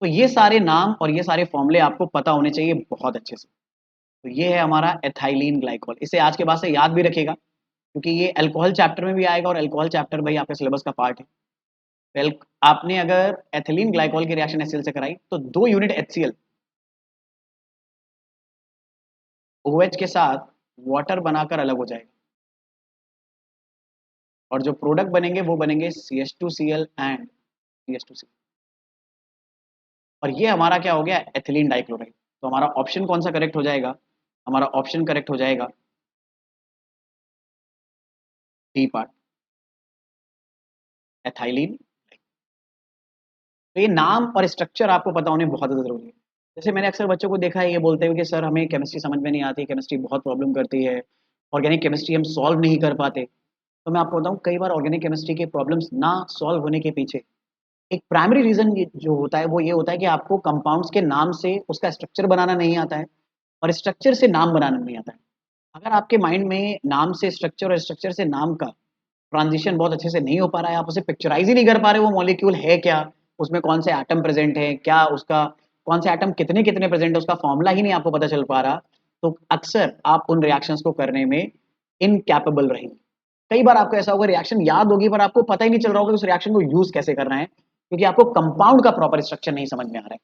तो ये सारे नाम और ये सारे फॉर्मूले आपको पता होने चाहिए बहुत अच्छे से। तो ये है हमारा एथाइलिन ग्लाइकोल। इसे आज के बाद से याद भी रखेगा क्योंकि ये अल्कोहल चैप्टर में भी आएगा और अल्कोहल चैप्टर भाई आपके सिलेबस का पार्ट है। आपने अगर एथिलीन ग्लाइकोल की रिएक्शन HCl से कराई तो 2 यूनिट HCl OH के साथ वाटर बनाकर अलग हो जाएगा और जो प्रोडक्ट बनेंगे वो बनेंगे CH2Cl एंड CH2Cl। और ये हमारा क्या हो गया, एथिलीन डाइक्लोराइड। तो हमारा ऑप्शन कौन सा करेक्ट हो जाएगा, हमारा ऑप्शन करेक्ट हो जाएगा डी पार्ट एथाइलिन। तो ये नाम और स्ट्रक्चर आपको पता होने बहुत ज़्यादा जरूरी है। जैसे मैंने अक्सर बच्चों को देखा है ये बोलते हुए कि सर हमें केमिस्ट्री समझ में नहीं आती, केमिस्ट्री बहुत प्रॉब्लम करती है, ऑर्गेनिक केमिस्ट्री हम सॉल्व नहीं कर पाते। तो मैं आपको बताऊं कई बार ऑर्गेनिक केमिस्ट्री के प्रॉब्लम्स ना सॉल्व होने के पीछे एक प्राइमरी रीजन जो होता है वो ये होता है कि आपको कंपाउंड्स के नाम से उसका स्ट्रक्चर बनाना नहीं आता है और स्ट्रक्चर से नाम बनाना नहीं आता है। अगर आपके माइंड में नाम से स्ट्रक्चर और स्ट्रक्चर से नाम का ट्रांजिशन बहुत अच्छे से नहीं हो पा रहा है, आप उसे पिक्चराइज ही नहीं कर पा रहे वो मॉलिक्यूल है क्या, उसमें कौन से एटम प्रेजेंट है, क्या उसका कौन से एटम कितने कितने प्रेजेंट है, उसका फॉर्मूला ही नहीं आपको पता चल पा रहा, तो अक्सर आप उन रिएक्शंस को करने में इनकैपेबल रहेंगे। कई बार आपको ऐसा होगा रिएक्शन याद होगी पर आपको पता ही नहीं चल रहा होगा उस रिएक्शन को यूज कैसे करना है क्योंकि आपको कंपाउंड का प्रॉपर स्ट्रक्चर नहीं समझ में आ रहा है।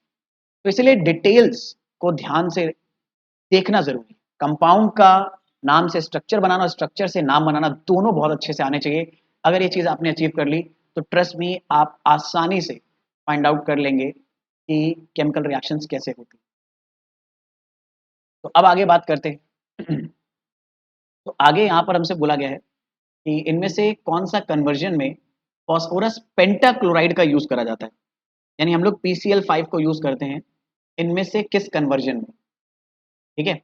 तो इसलिए डिटेल्स को ध्यान से देखना जरूरी है। कंपाउंड का नाम से स्ट्रक्चर बनाना और स्ट्रक्चर से नाम बनाना दोनों बहुत अच्छे से आने चाहिए। अगर ये चीज आपने अचीव कर ली तो ट्रस्ट मी आप आसानी से फाइंड आउट कर लेंगे कि केमिकल रिएक्शंस कैसे होती। तो अब आगे बात करते हैं। तो आगे यहाँ पर हमसे बोला गया है कि इनमें से कौन सा कन्वर्जन में फॉस्फोरस पेंटाक्लोराइड का यूज करा जाता है, यानी हम लोग PCl5 को यूज करते हैं इनमें से किस कन्वर्जन में। ठीक है,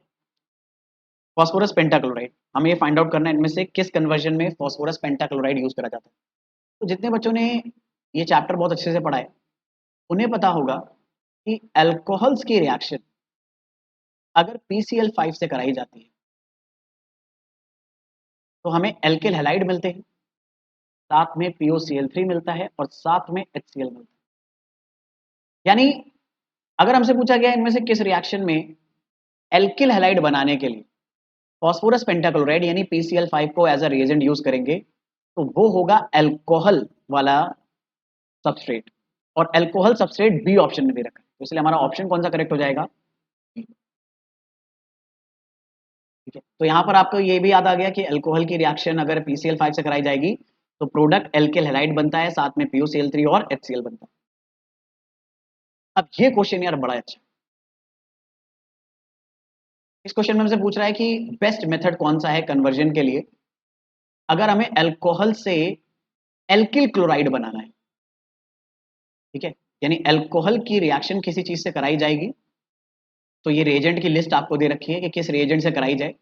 फॉस्फोरस पेंटाक्लोराइड हमें ये फाइंड आउट करना है इनमें से किस कन्वर्जन में फॉस्फोरस पेंटाक्लोराइड यूज करा जाता है। तो जितने बच्चों ने ये चैप्टर बहुत अच्छे से पढ़ा है उन्हें पता होगा कि अल्कोहल्स की रिएक्शन अगर PCl5 से कराई जाती है तो हमें एल्किल हैलाइड मिलते हैं, साथ में POCl3 मिलता है और साथ में HCl मिलता है। यानी अगर हमसे पूछा गया इनमें से किस रिएक्शन में एल्किल हैलाइड बनाने के लिए फॉस्फोरस पेंटाक्लोराइड यानी PCl5 को एज अ रिएजेंट यूज करेंगे तो वो होगा अल्कोहल वाला सबस्ट्रेट, और अल्कोहल सबस्ट्रेट बी ऑप्शन में दे रखा है, तो इसलिए हमारा ऑप्शन कौन सा करेक्ट हो जाएगा। ठीक है, तो यहां पर आपको ये भी याद आ गया कि अल्कोहल की रिएक्शन अगर PCl5 से कराई जाएगी तो प्रोडक्ट एल्किल हैलाइड बनता है, साथ में POCl3 और HCl बनता है। अब ये क्वेश्चन यार बड़ा अच्छा, इस क्वेश्चन में हमसे पूछ रहा है कि बेस्ट मेथड कौन सा है कन्वर्जन के लिए अगर हमें अल्कोहल से एल्किल क्लोराइड बनाना है। ठीक है, यानी अल्कोहल की रिएक्शन किसी चीज से कराई जाएगी तो ये रिएजेंट की लिस्ट आपको दे रखी है कि किस रिएजेंट से कराई जाए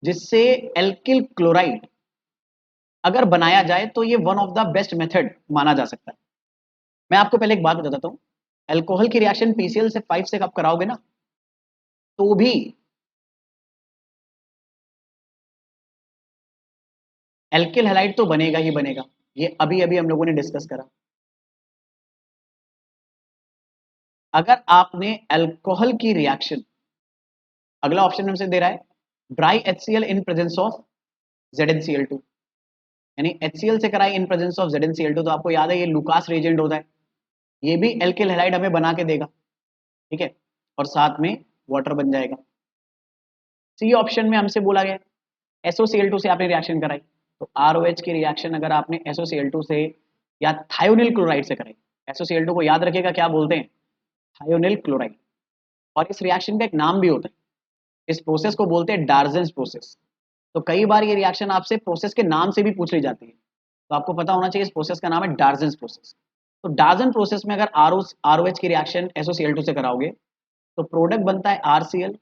जिससे एल्किल क्लोराइड अगर बनाया जाए तो ये one of the best method माना जा सकता है। मैं आपको पहले एक बात बता देता हूं, अल्कोहल की रिएक्शन PCl से 5 से आप कराओगे ना तो भी एल्किल हैलाइड तो बनेगा ही बनेगा, ये अभी अभी हम लोगों ने डिस्कस करा। अगर आपने अल्कोहल की रिएक्शन, अगला ऑप्शन हमसे दे रहा है dry HCl in presence of ZnCl2, यानी HCl से कराई इन प्रेजेंस ऑफ ZnCl2, तो आपको याद है ये लुकास रिएजेंट होता है, ये भी एल्किल हैलाइड हमें बना के देगा। ठीक है, और साथ में वाटर बन जाएगा। सी ऑप्शन में हमसे बोला गया SOCl2 से आपने रिएक्शन कराई, तो ROH की रिएक्शन अगर आपने SOCl2 से या थायोनिल क्लोराइड से कराई, SOCl2 को याद रखिएगा क्या बोलते हैं, थायोनिल क्लोराइड। और इस रिएक्शन का एक नाम भी होता है, इस प्रोसेस को बोलते हैं डार्जेंस प्रोसेस। तो कई बार ये रिएक्शन आपसे प्रोसेस के नाम से भी पूछ ली जाती है, तो आपको पता होना चाहिए इस प्रोसेस का नाम है डार्जेंस प्रोसेस। तो डार्जन प्रोसेस में अगर ROH की रिएक्शन SOCl2 से कराओगे तो प्रोडक्ट बनता है RCl,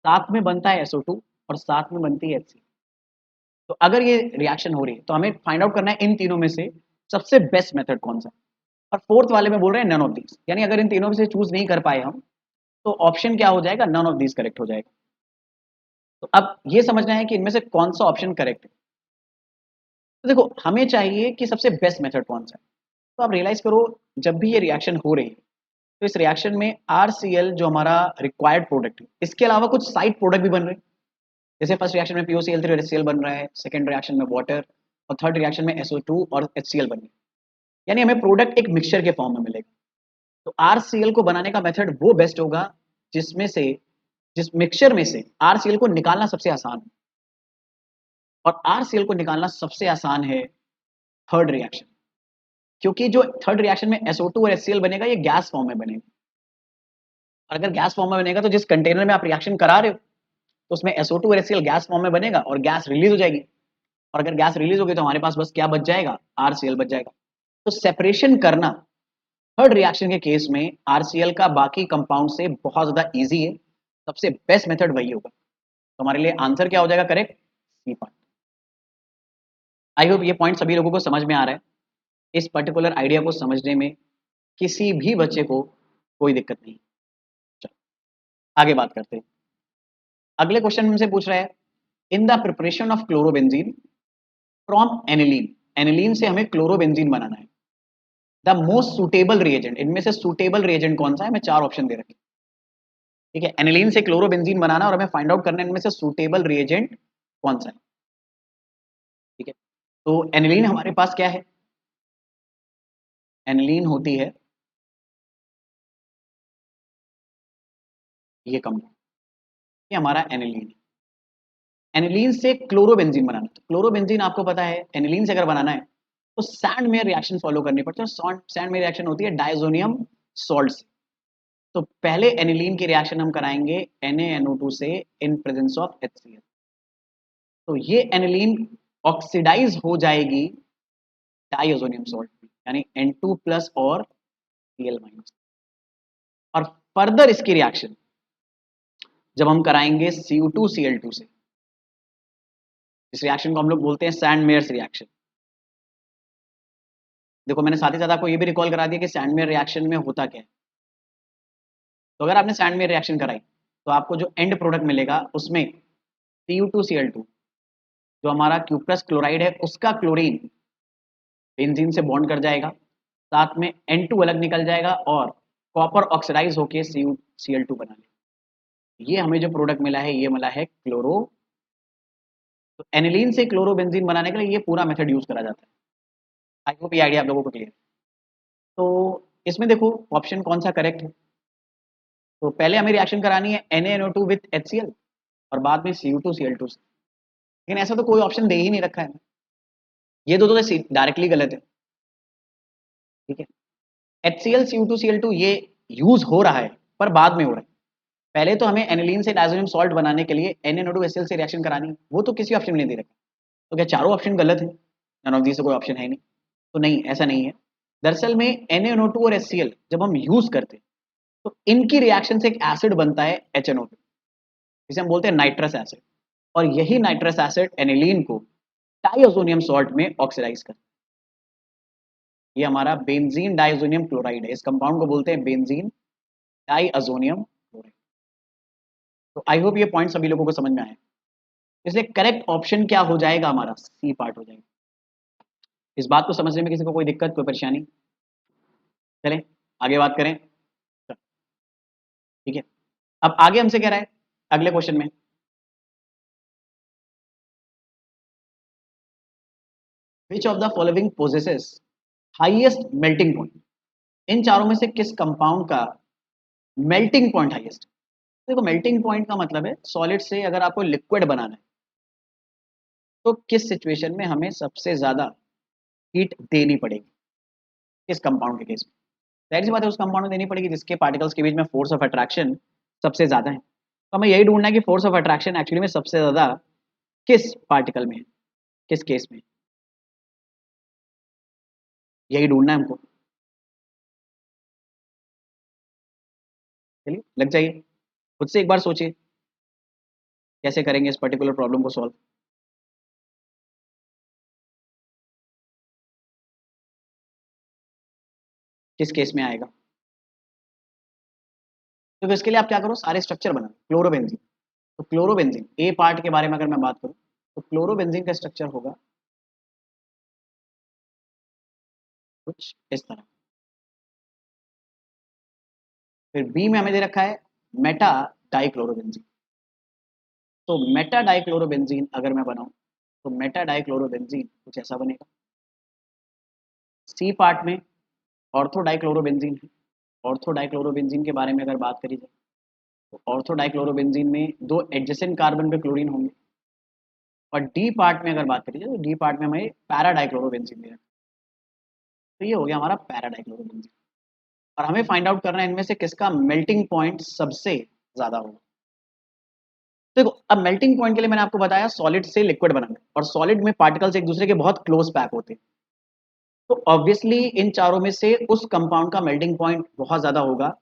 साथ में बनता है SO2 और साथ में बनती है HCl। तो अगर ये रिएक्शन हो रही है तो हमें फाइंड आउट करना है इन तीनों में से सबसे बेस्ट मेथड कौन सा है। और फोर्थ वाले में बोल रहे हैं नन ऑफ दीज, यानी अगर इन तीनों में से चूज नहीं कर पाए हम तो ऑप्शन क्या हो जाएगा, नन ऑफ दीज करेक्ट हो जाएगा। तो अब ये समझना है कि इनमें से कौन सा ऑप्शन करेक्ट है। तो देखो हमें चाहिए कि सबसे बेस्ट मेथड कौन सा है। तो आप रियलाइज करो जब भी ये रिएक्शन हो रही है तो इस रिएक्शन में RCl जो हमारा रिक्वायर्ड प्रोडक्ट है, इसके अलावा कुछ साइड प्रोडक्ट भी बन रहे हैं। जैसे फर्स्ट रिएक्शन में POCl3 और HCl बन रहा है, सेकंड रिएक्शन में वाटर, और थर्ड रिएक्शन में SO2 और HCl बन रही है, यानी हमें प्रोडक्ट एक मिक्सचर के फॉर्म में मिलेगा। तो RCl को बनाने का मेथड वो बेस्ट होगा जिसमें से जिस मिक्सचर में से RCl को निकालना सबसे आसान है, और RCl को निकालना सबसे आसान है थर्ड रिएक्शन, क्योंकि जो थर्ड रिएक्शन में SO2 और HCl बनेगा ये गैस फॉर्म में बनेगा। और अगर गैस फॉर्म में बनेगा तो जिस कंटेनर में आप रिएक्शन करा रहे हो तो उसमें SO2 और HCl गैस फॉर्म में बनेगा और गैस रिलीज हो जाएगी। और अगर गैस रिलीज होगी तो हमारे पास बस क्या बच जाएगा, RCl बच जाएगा। तो सेपरेशन करना थर्ड रिएक्शन के केस में RCl का बाकी कंपाउंड से बहुत ज्यादा इजी है, सबसे बेस्ट मेथड वही होगा। तो हमारे लिए आंसर क्या हो जाएगा correct, C part. I hope ये पॉइंट सभी लोगों को समझ में आ रहा है। इस पर्टिकुलर आइडिया को समझने में किसी भी बच्चे को कोई दिक्कत नहीं। चलो आगे बात करते हैं। अगले क्वेश्चन हमसे पूछ रहा है, in the preparation of chlorobenzene from aniline, aniline से हमें क्लोरोबेंजीन बनाना है, द मोस्ट सुटेबल रिएजेंट, इनमें से सुटेबल रिएजेंट कौन सा है, मैं चार ऑप्शन दे रखे। ठीक है, एनिलीन से क्लोरोबेंजीन बनाना और हमें फाइंड आउट करना है इनमें से सुटेबल रिएजेंट कौन सा है। ठीक है, तो एनिलीन हमारे पास क्या है, एनिलीन होती है ये कंपाउंड, ये हमारा एनिलीन है। एनिलीन से क्लोरोबेंजीन बनाना, तो क्लोरोबेंजीन आपको पता है एनिलीन से अगर बनाना है तो सैंड मेयर रिएक्शन फॉलो करनी पड़ती है। सैंड मेयर रिएक्शन होती है डायजोनियम सॉल्ट से। तो पहले एनिलीन की रिएक्शन हम कराएंगे NaNO2 से इन प्रेजेंस ऑफ HCl। तो ये एनिलीन ऑक्सीडाइज हो जाएगी डायजोनियम सॉल्ट में, यानी N2 प्लस और Cl माइनस। और फर्दर इसकी रिएक्शन जब हम कराएंगे Cu2Cl2 से, इस रिएक्शन को हम लोग बोलते हैं सैंड मेयर्स रिएक्शन। देखो मैंने साथ ही साथ आपको ये भी रिकॉल करा दिया कि सैंड मेयर रिएक्शन में होता क्या है। तो अगर आपने सैंड मेयर रिएक्शन कराई तो आपको जो एंड प्रोडक्ट मिलेगा उसमें Cu2Cl2 जो हमारा क्यूप्रस क्लोराइड है उसका क्लोरीन बेंजीन से बॉन्ड कर जाएगा, साथ में N2 अलग निकल जाएगा और कॉपर ऑक्सीडाइज होके Cl2 बना लेगा। ये हमें जो प्रोडक्ट मिला है ये मिला है क्लोरो। तो एनिलीन से क्लोरोबेंजीन बनाने के लिए ये पूरा मेथड यूज करा जाता है। आई होप ये आइडिया आप लोगों को क्लियर है। तो इसमें देखो ऑप्शन कौन सा करेक्ट है। तो पहले हमें रिएक्शन करानी है NaNO2 विथ HCl और बाद में Cu2Cl2 से, लेकिन ऐसा तो कोई ऑप्शन दे ही नहीं रखा है। ये दो तो डायरेक्टली गलत है। ठीक है, HCl Cu2Cl2 ये यूज हो रहा है पर बाद में हो रहा है। पहले तो हमें एनिलीन से डायजोनियम सॉल्ट बनाने के लिए NaNO2 HCl से रिएक्शन करानी है, वो तो किसी ऑप्शन में नहीं दे रखा। तो क्या चारों ऑप्शन गलत है, नन ऑफ दीस से कोई ऑप्शन है नहीं। तो नहीं, ऐसा नहीं है। दरअसल में NaNO2 और HCl जब हम यूज करते हैं तो इनकी रिएक्शन से एक एसिड बनता है HNO2, जिसे हम बोलते हैं नाइट्रस एसिड। और यही नाइट्रस एसिड एनिलीन को डाइअज़ोनियम सॉल्ट में ऑक्सीडाइज करता है। ये हमारा बेंजीन डाइअज़ोनियम क्लोराइड है, इस कंपाउंड को बोलते हैं बेंजीन डाइअज़ोनियम क्लोराइड। तो आई होप ये पॉइंट सभी लोगों को समझ में आया। इसलिए करेक्ट ऑप्शन क्या हो जाएगा, हमारा सी पार्ट हो जाएगा। इस बात को समझने में किसी को कोई दिक्कत, कोई परेशानी? चलें आगे बात करें। ठीक है, अब आगे हमसे कह रहा है अगले क्वेश्चन में, which of the following possesses highest melting point, इन चारों में से किस कंपाउंड का मेल्टिंग पॉइंट हाईएस्ट। देखो मेल्टिंग पॉइंट का मतलब है सॉलिड से अगर आपको लिक्विड बनाना है तो किस सिचुएशन में हमें सबसे ज्यादा हीट देनी पड़ेगी, किस कंपाउंड के केस में। जाहिर सी बात है उस कंपाउंड में देनी पड़ेगी जिसके पार्टिकल्स के बीच में फोर्स ऑफ अट्रैक्शन सबसे ज्यादा है। तो हमें यही ढूंढना है कि फोर्स ऑफ अट्रैक्शन एक्चुअली में सबसे ज्यादा किस पार्टिकल में है, किस केस में, यही ढूंढना है हमको। चलिए लग जाइए, खुद से एक बार सोचिए कैसे करेंगे इस पर्टिकुलर प्रॉब्लम को सॉल्व। किस केस में आएगा। तो इसके लिए आप क्या करो, सारे स्ट्रक्चर बना क्लोरोबेंजीन। तो क्लोरोबेंजीन ए पार्ट के बारे में अगर मैं बात करूं तो क्लोरोबेंजीन का स्ट्रक्चर होगा कुछ इस तरह। फिर बी में हमें दे रखा है मेटा डाइक्लोरोबेंजीन। तो मेटा डाइक्लोरोबेंजीन अगर मैं बनाऊं तो मेटा डाइक्लोरोबेंजीन कुछ ऐसा बनेगा। सी पार्ट में ऑर्थो डाइक्लोरोबेंजीन है। ऑर्थो डाइक्लोरोबेंजीन के बारे में अगर बात करी जाए तो ऑर्थो डाइक्लोरोबेंजीन में दो एडजेसेंट कार्बन पे क्लोरीन होंगे। और डी पार्ट में अगर बात करी जाए तो डी पार्ट में हमें पैरा डाइक्लोरोबेंजीन दे रखा है। तो ये हो गया हमारा पैरा डाइक्लोरोबेंजीन। और हमें फाइंड आउट करना है इनमें से किसका मेल्टिंग पॉइंट सबसे ज्यादा होगा। देखो अब मेल्टिंग पॉइंट के लिए मैंने आपको बताया सॉलिड से लिक्विड बनाना, और सॉलिड में पार्टिकल्स एक दूसरे के बहुत क्लोज पैक होते हैं। तो ऑब्वियसली इन चारों में से उस कंपाउंड का मेल्टिंग पॉइंट बहुत ज्यादा होगा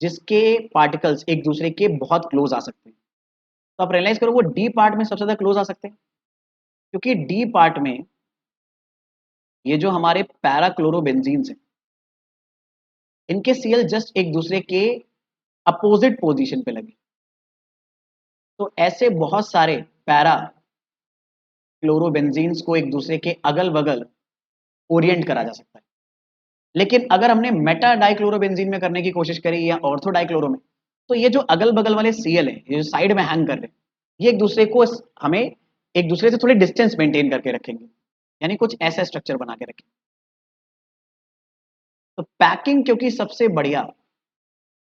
जिसके पार्टिकल्स एक दूसरे के बहुत क्लोज आ सकते हैं। तो आप रियलाइज करो वो डी पार्ट में सबसे ज्यादा क्लोज आ सकते हैं, क्योंकि डी पार्ट में ये जो हमारे पैरा क्लोरोबेंजीन है इनके सीएल जस्ट एक दूसरे के अपोजिट पोजीशन पे लगे। तो ऐसे बहुत सारे पैरा क्लोरोबेंजीन्स को एक दूसरे के अगल बगल ओरिएंट करा जा सकता है। लेकिन अगर हमने मेटा डाइक्लोरोबेंजीन में करने की कोशिश करी या ऑर्थो डाइक्लोरो में, तो ये जो अगल बगल वाले सीएल है ये जो साइड में हैंग कर रहे हैं ये एक दूसरे को हमें एक दूसरे से थोड़ी डिस्टेंस मेंटेन करके रखेंगे, यानी कुछ ऐसा स्ट्रक्चर बना के रखेंगे। तो पैकिंग क्योंकि सबसे बढ़िया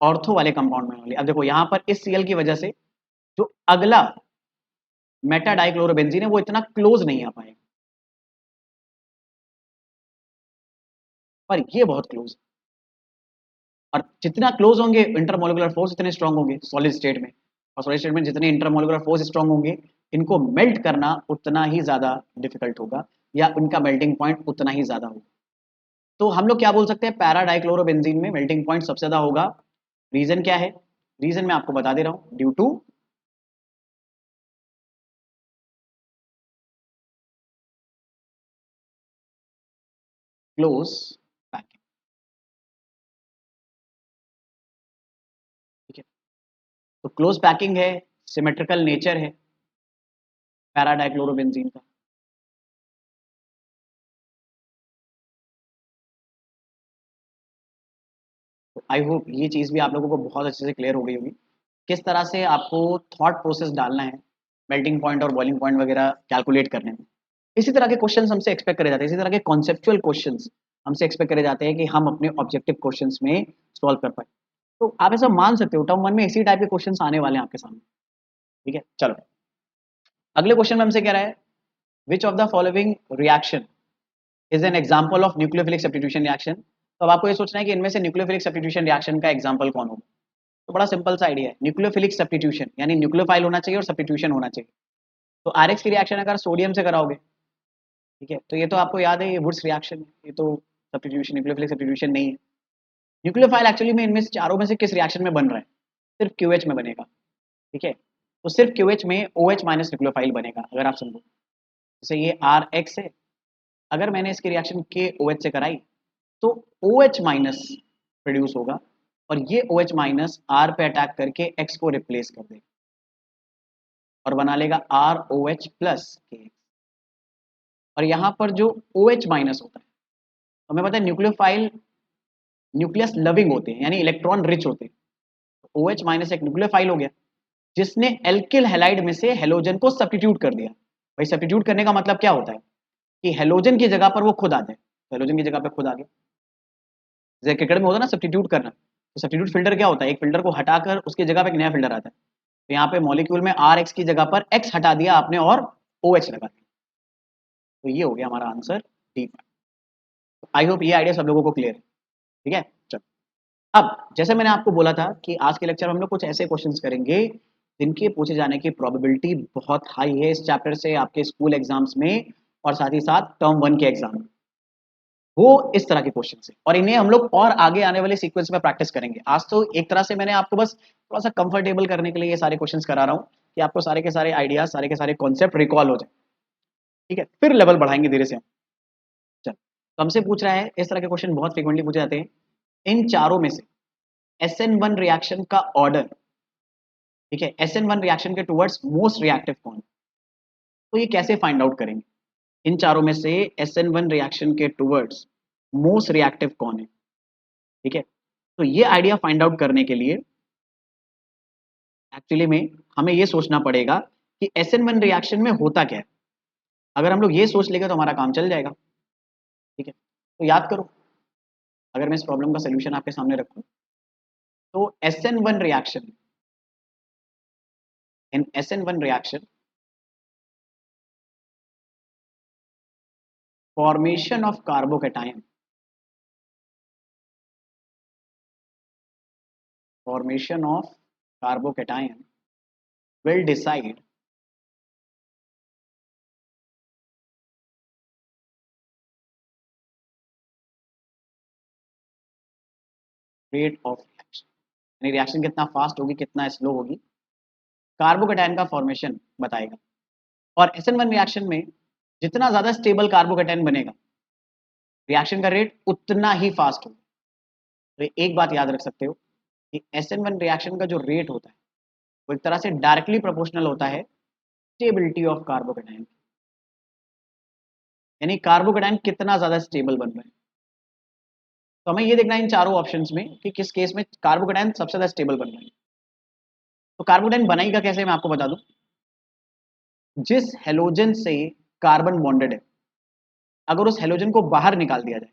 ऑर्थो वाले कंपाउंड में वाली, अब देखो यहां पर इस सीएल की वजह से जो अगला मेटा डाइक्लोरोबेंजीन है वो इतना क्लोज नहीं आ पाएगा, पर ये बहुत क्लोज। और जितना क्लोज होंगे इंटरमोलिकुलर फोर्स इतने स्ट्रांग होंगे सॉलिड स्टेट में, और सॉलिड स्टेट में जितने इंटरमोलिकुलर फोर्स स्ट्रांग होंगे इनको मेल्ट करना उतना ही ज्यादा डिफिकल्ट होगा, या उनका मेल्टिंग पॉइंट उतना ही ज्यादा होगा। तो हम लोग क्या बोल सकते हैं, पैरा डाइक्लोरोबेंजीन में मेल्टिंग पॉइंट सबसे ज्यादा होगा। रीजन क्या है, रीजन मैं आपको बता दे रहा हूं, ड्यू टू क्लोज पैकिंग। ठीक है, तो क्लोज पैकिंग है, सिमेट्रिकल नेचर है पैरा डाइक्लोरोबेंजीन का। तो आई होप ये चीज़ भी आप लोगों को बहुत अच्छे से क्लियर हो गई होगी किस तरह से आपको थॉट प्रोसेस डालना है मेल्टिंग पॉइंट और बॉइलिंग पॉइंट वगैरह कैलकुलेट करने में। इसी तरह के क्वेश्चंस हमसे एक्सपेक्ट करे जाते हैं, इसी तरह के कॉन्सेप्चुअल क्वेश्चंस हमसे एक्सपेक्ट करे जाते हैं कि हम अपने ऑब्जेक्टिव क्वेश्चंस में सॉल्व कर पाए। तो आप ऐसा मान सकते हो टर्म वन में इसी टाइप के क्वेश्चंस आने वाले हैं आपके सामने। ठीक है, चलो अगले क्वेश्चन में हमसे कह रहा है विच of the following reaction is an example of nucleophilic substitution reaction. तो अब आपको ये सोचना है कि इनमें से न्यूक्लियोफिलिक सब्स्टिट्यूशन रिएक्शन का एग्जाम्पल कौन होगा। तो बड़ा सिंपल सा आइडिया है, न्यूक्लियोफिलिक सब्स्टिट्यूशन यानी न्यूक्लियोफाइल होना चाहिए और सब्स्टिट्यूशन होना चाहिए। तो आरएक्स की रिएक्शन अगर सोडियम से कराओगे, ठीक है, तो ये तो आपको याद है ये वुड्स रिएक्शन है, ये तो सब्स्टिट्यूशन न्यूक्लियोफिलिक सब्स्टिट्यूशन नहीं है। न्यूक्लियोफाइल एक्चुअली में इनमें से चारों में से किस रिएक्शन में बन रहा है, सिर्फ क्यूएच में बनेगा। ठीक है, तो सिर्फ क्यूएच में ओएच माइनस न्यूक्लियोफाइल बनेगा। अगर आप समझो जैसे ये आर एक्स है, अगर मैंने इसकी रिएक्शन के ओएच से कराई तो OH माइनस प्रोड्यूस होगा, और ये OH माइनस R पे अटैक करके X को रिप्लेस कर देगा और बना लेगा ROH प्लस के। और यहाँ पर जो OH माइनस होता है, हमें पता है न्यूक्लियोफाइल न्यूक्लियस लविंग होते हैं यानी इलेक्ट्रॉन रिच होते हैं। तो OH माइनस एक न्यूक्लियोफाइल हो गया जिसने एल्किल हैलाइड में से हेलोजन को सब्स्टिट्यूट कर दिया। भाई सब्स्टिट्यूट करने का मतलब क्या होता है कि हेलोजन की जगह पर वो खुद आ जाए, तो हेलोजन की जगह पर खुद आ गया। जैसे क्रिकेट में होता है ना सब्स्टिट्यूट करना, तो सब्स्टिट्यूट फिल्टर क्या होता है, एक फिल्टर को हटाकर उसकी जगह पे एक नया फिल्टर आता है। तो यहाँ पे मॉलिक्यूल में आर एक्स की जगह पर एक्स हटा दिया आपने और ओ एच लगा दिया। तो ये हो गया हमारा आंसर डी। आई होप ये आइडिया सब लोगों को क्लियर है। ठीक है, चलो। अब जैसे मैंने आपको बोला था कि आज के लेक्चर में हम लोग कुछ ऐसे क्वेश्चंस करेंगे जिनके पूछे जाने की प्रोबेबिलिटी बहुत हाई है इस चैप्टर से आपके स्कूल एग्जाम्स में और साथ ही साथ टर्म 1 के एग्जाम में। वो इस तरह के क्वेश्चन है और इन्हें हम लोग और आगे आने वाले सीक्वेंस में प्रैक्टिस करेंगे। आज तो एक तरह से मैंने आपको बस थोड़ा सा कंफर्टेबल करने के लिए ये सारे क्वेश्चंस करा रहा हूँ कि आपको सारे के सारे आइडियाज, सारे के सारे कॉन्सेप्ट रिकॉल हो जाए। ठीक है, फिर लेवल बढ़ाएंगे धीरे से हम। चल, तो हमसे पूछ रहा है, इस तरह के क्वेश्चन बहुत फ्रिक्वेंटली पूछे जाते हैं, इन चारों में से SN1 रिएक्शन का ऑर्डर, ठीक है, SN1 रिएक्शन के टुवर्ड्स मोस्ट रिएक्टिव कौन है? तो ये कैसे फाइंड आउट करेंगे? इन चारों में से SN1 रिएक्शन के टुवर्ड्स मोस्ट रिएक्टिव कौन है? ठीक है, तो ये आइडिया फाइंड आउट करने के लिए एक्चुअली में हमें ये सोचना पड़ेगा कि SN1 रिएक्शन में होता क्या है। अगर हम लोग ये सोच लेंगे तो हमारा काम चल जाएगा। ठीक है, तो याद करो, अगर मैं इस प्रॉब्लम का सोल्यूशन आपके सामने रखूं तो SN1 reaction, in SN1 reaction formation of carbocation, formation of carbocation will decide rate of reaction, यानी रिएक्शन कितना फास्ट होगी कितना स्लो होगी, कार्बोकेटाइन का फॉर्मेशन बताएगा। और SN1 रिएक्शन में जितना ज्यादा स्टेबल कार्बोकेटाइन बनेगा रिएक्शन का रेट उतना ही फास्ट होगा। तो एक बात याद रख सकते हो कि SN1 रिएक्शन का जो रेट होता है वो एक तरह से डायरेक्टली प्रोपोर्शनल होता है स्टेबिलिटी ऑफ कार्बोकेटाइन, यानी कार्बोकेटाइन कितना ज्यादा स्टेबल बन रहा है। तो हमें ये देखना है इन चारों ऑप्शंस में कि किस केस में कार्बोकेटाइन सबसे ज्यादा स्टेबल बन रहा है। तो कार्बोकेटाइन बनेगा कैसे, मैं आपको बता दूं। जिस हेलोजन से कार्बन बॉन्डेड है, अगर उस हेलोजन को बाहर निकाल दिया जाए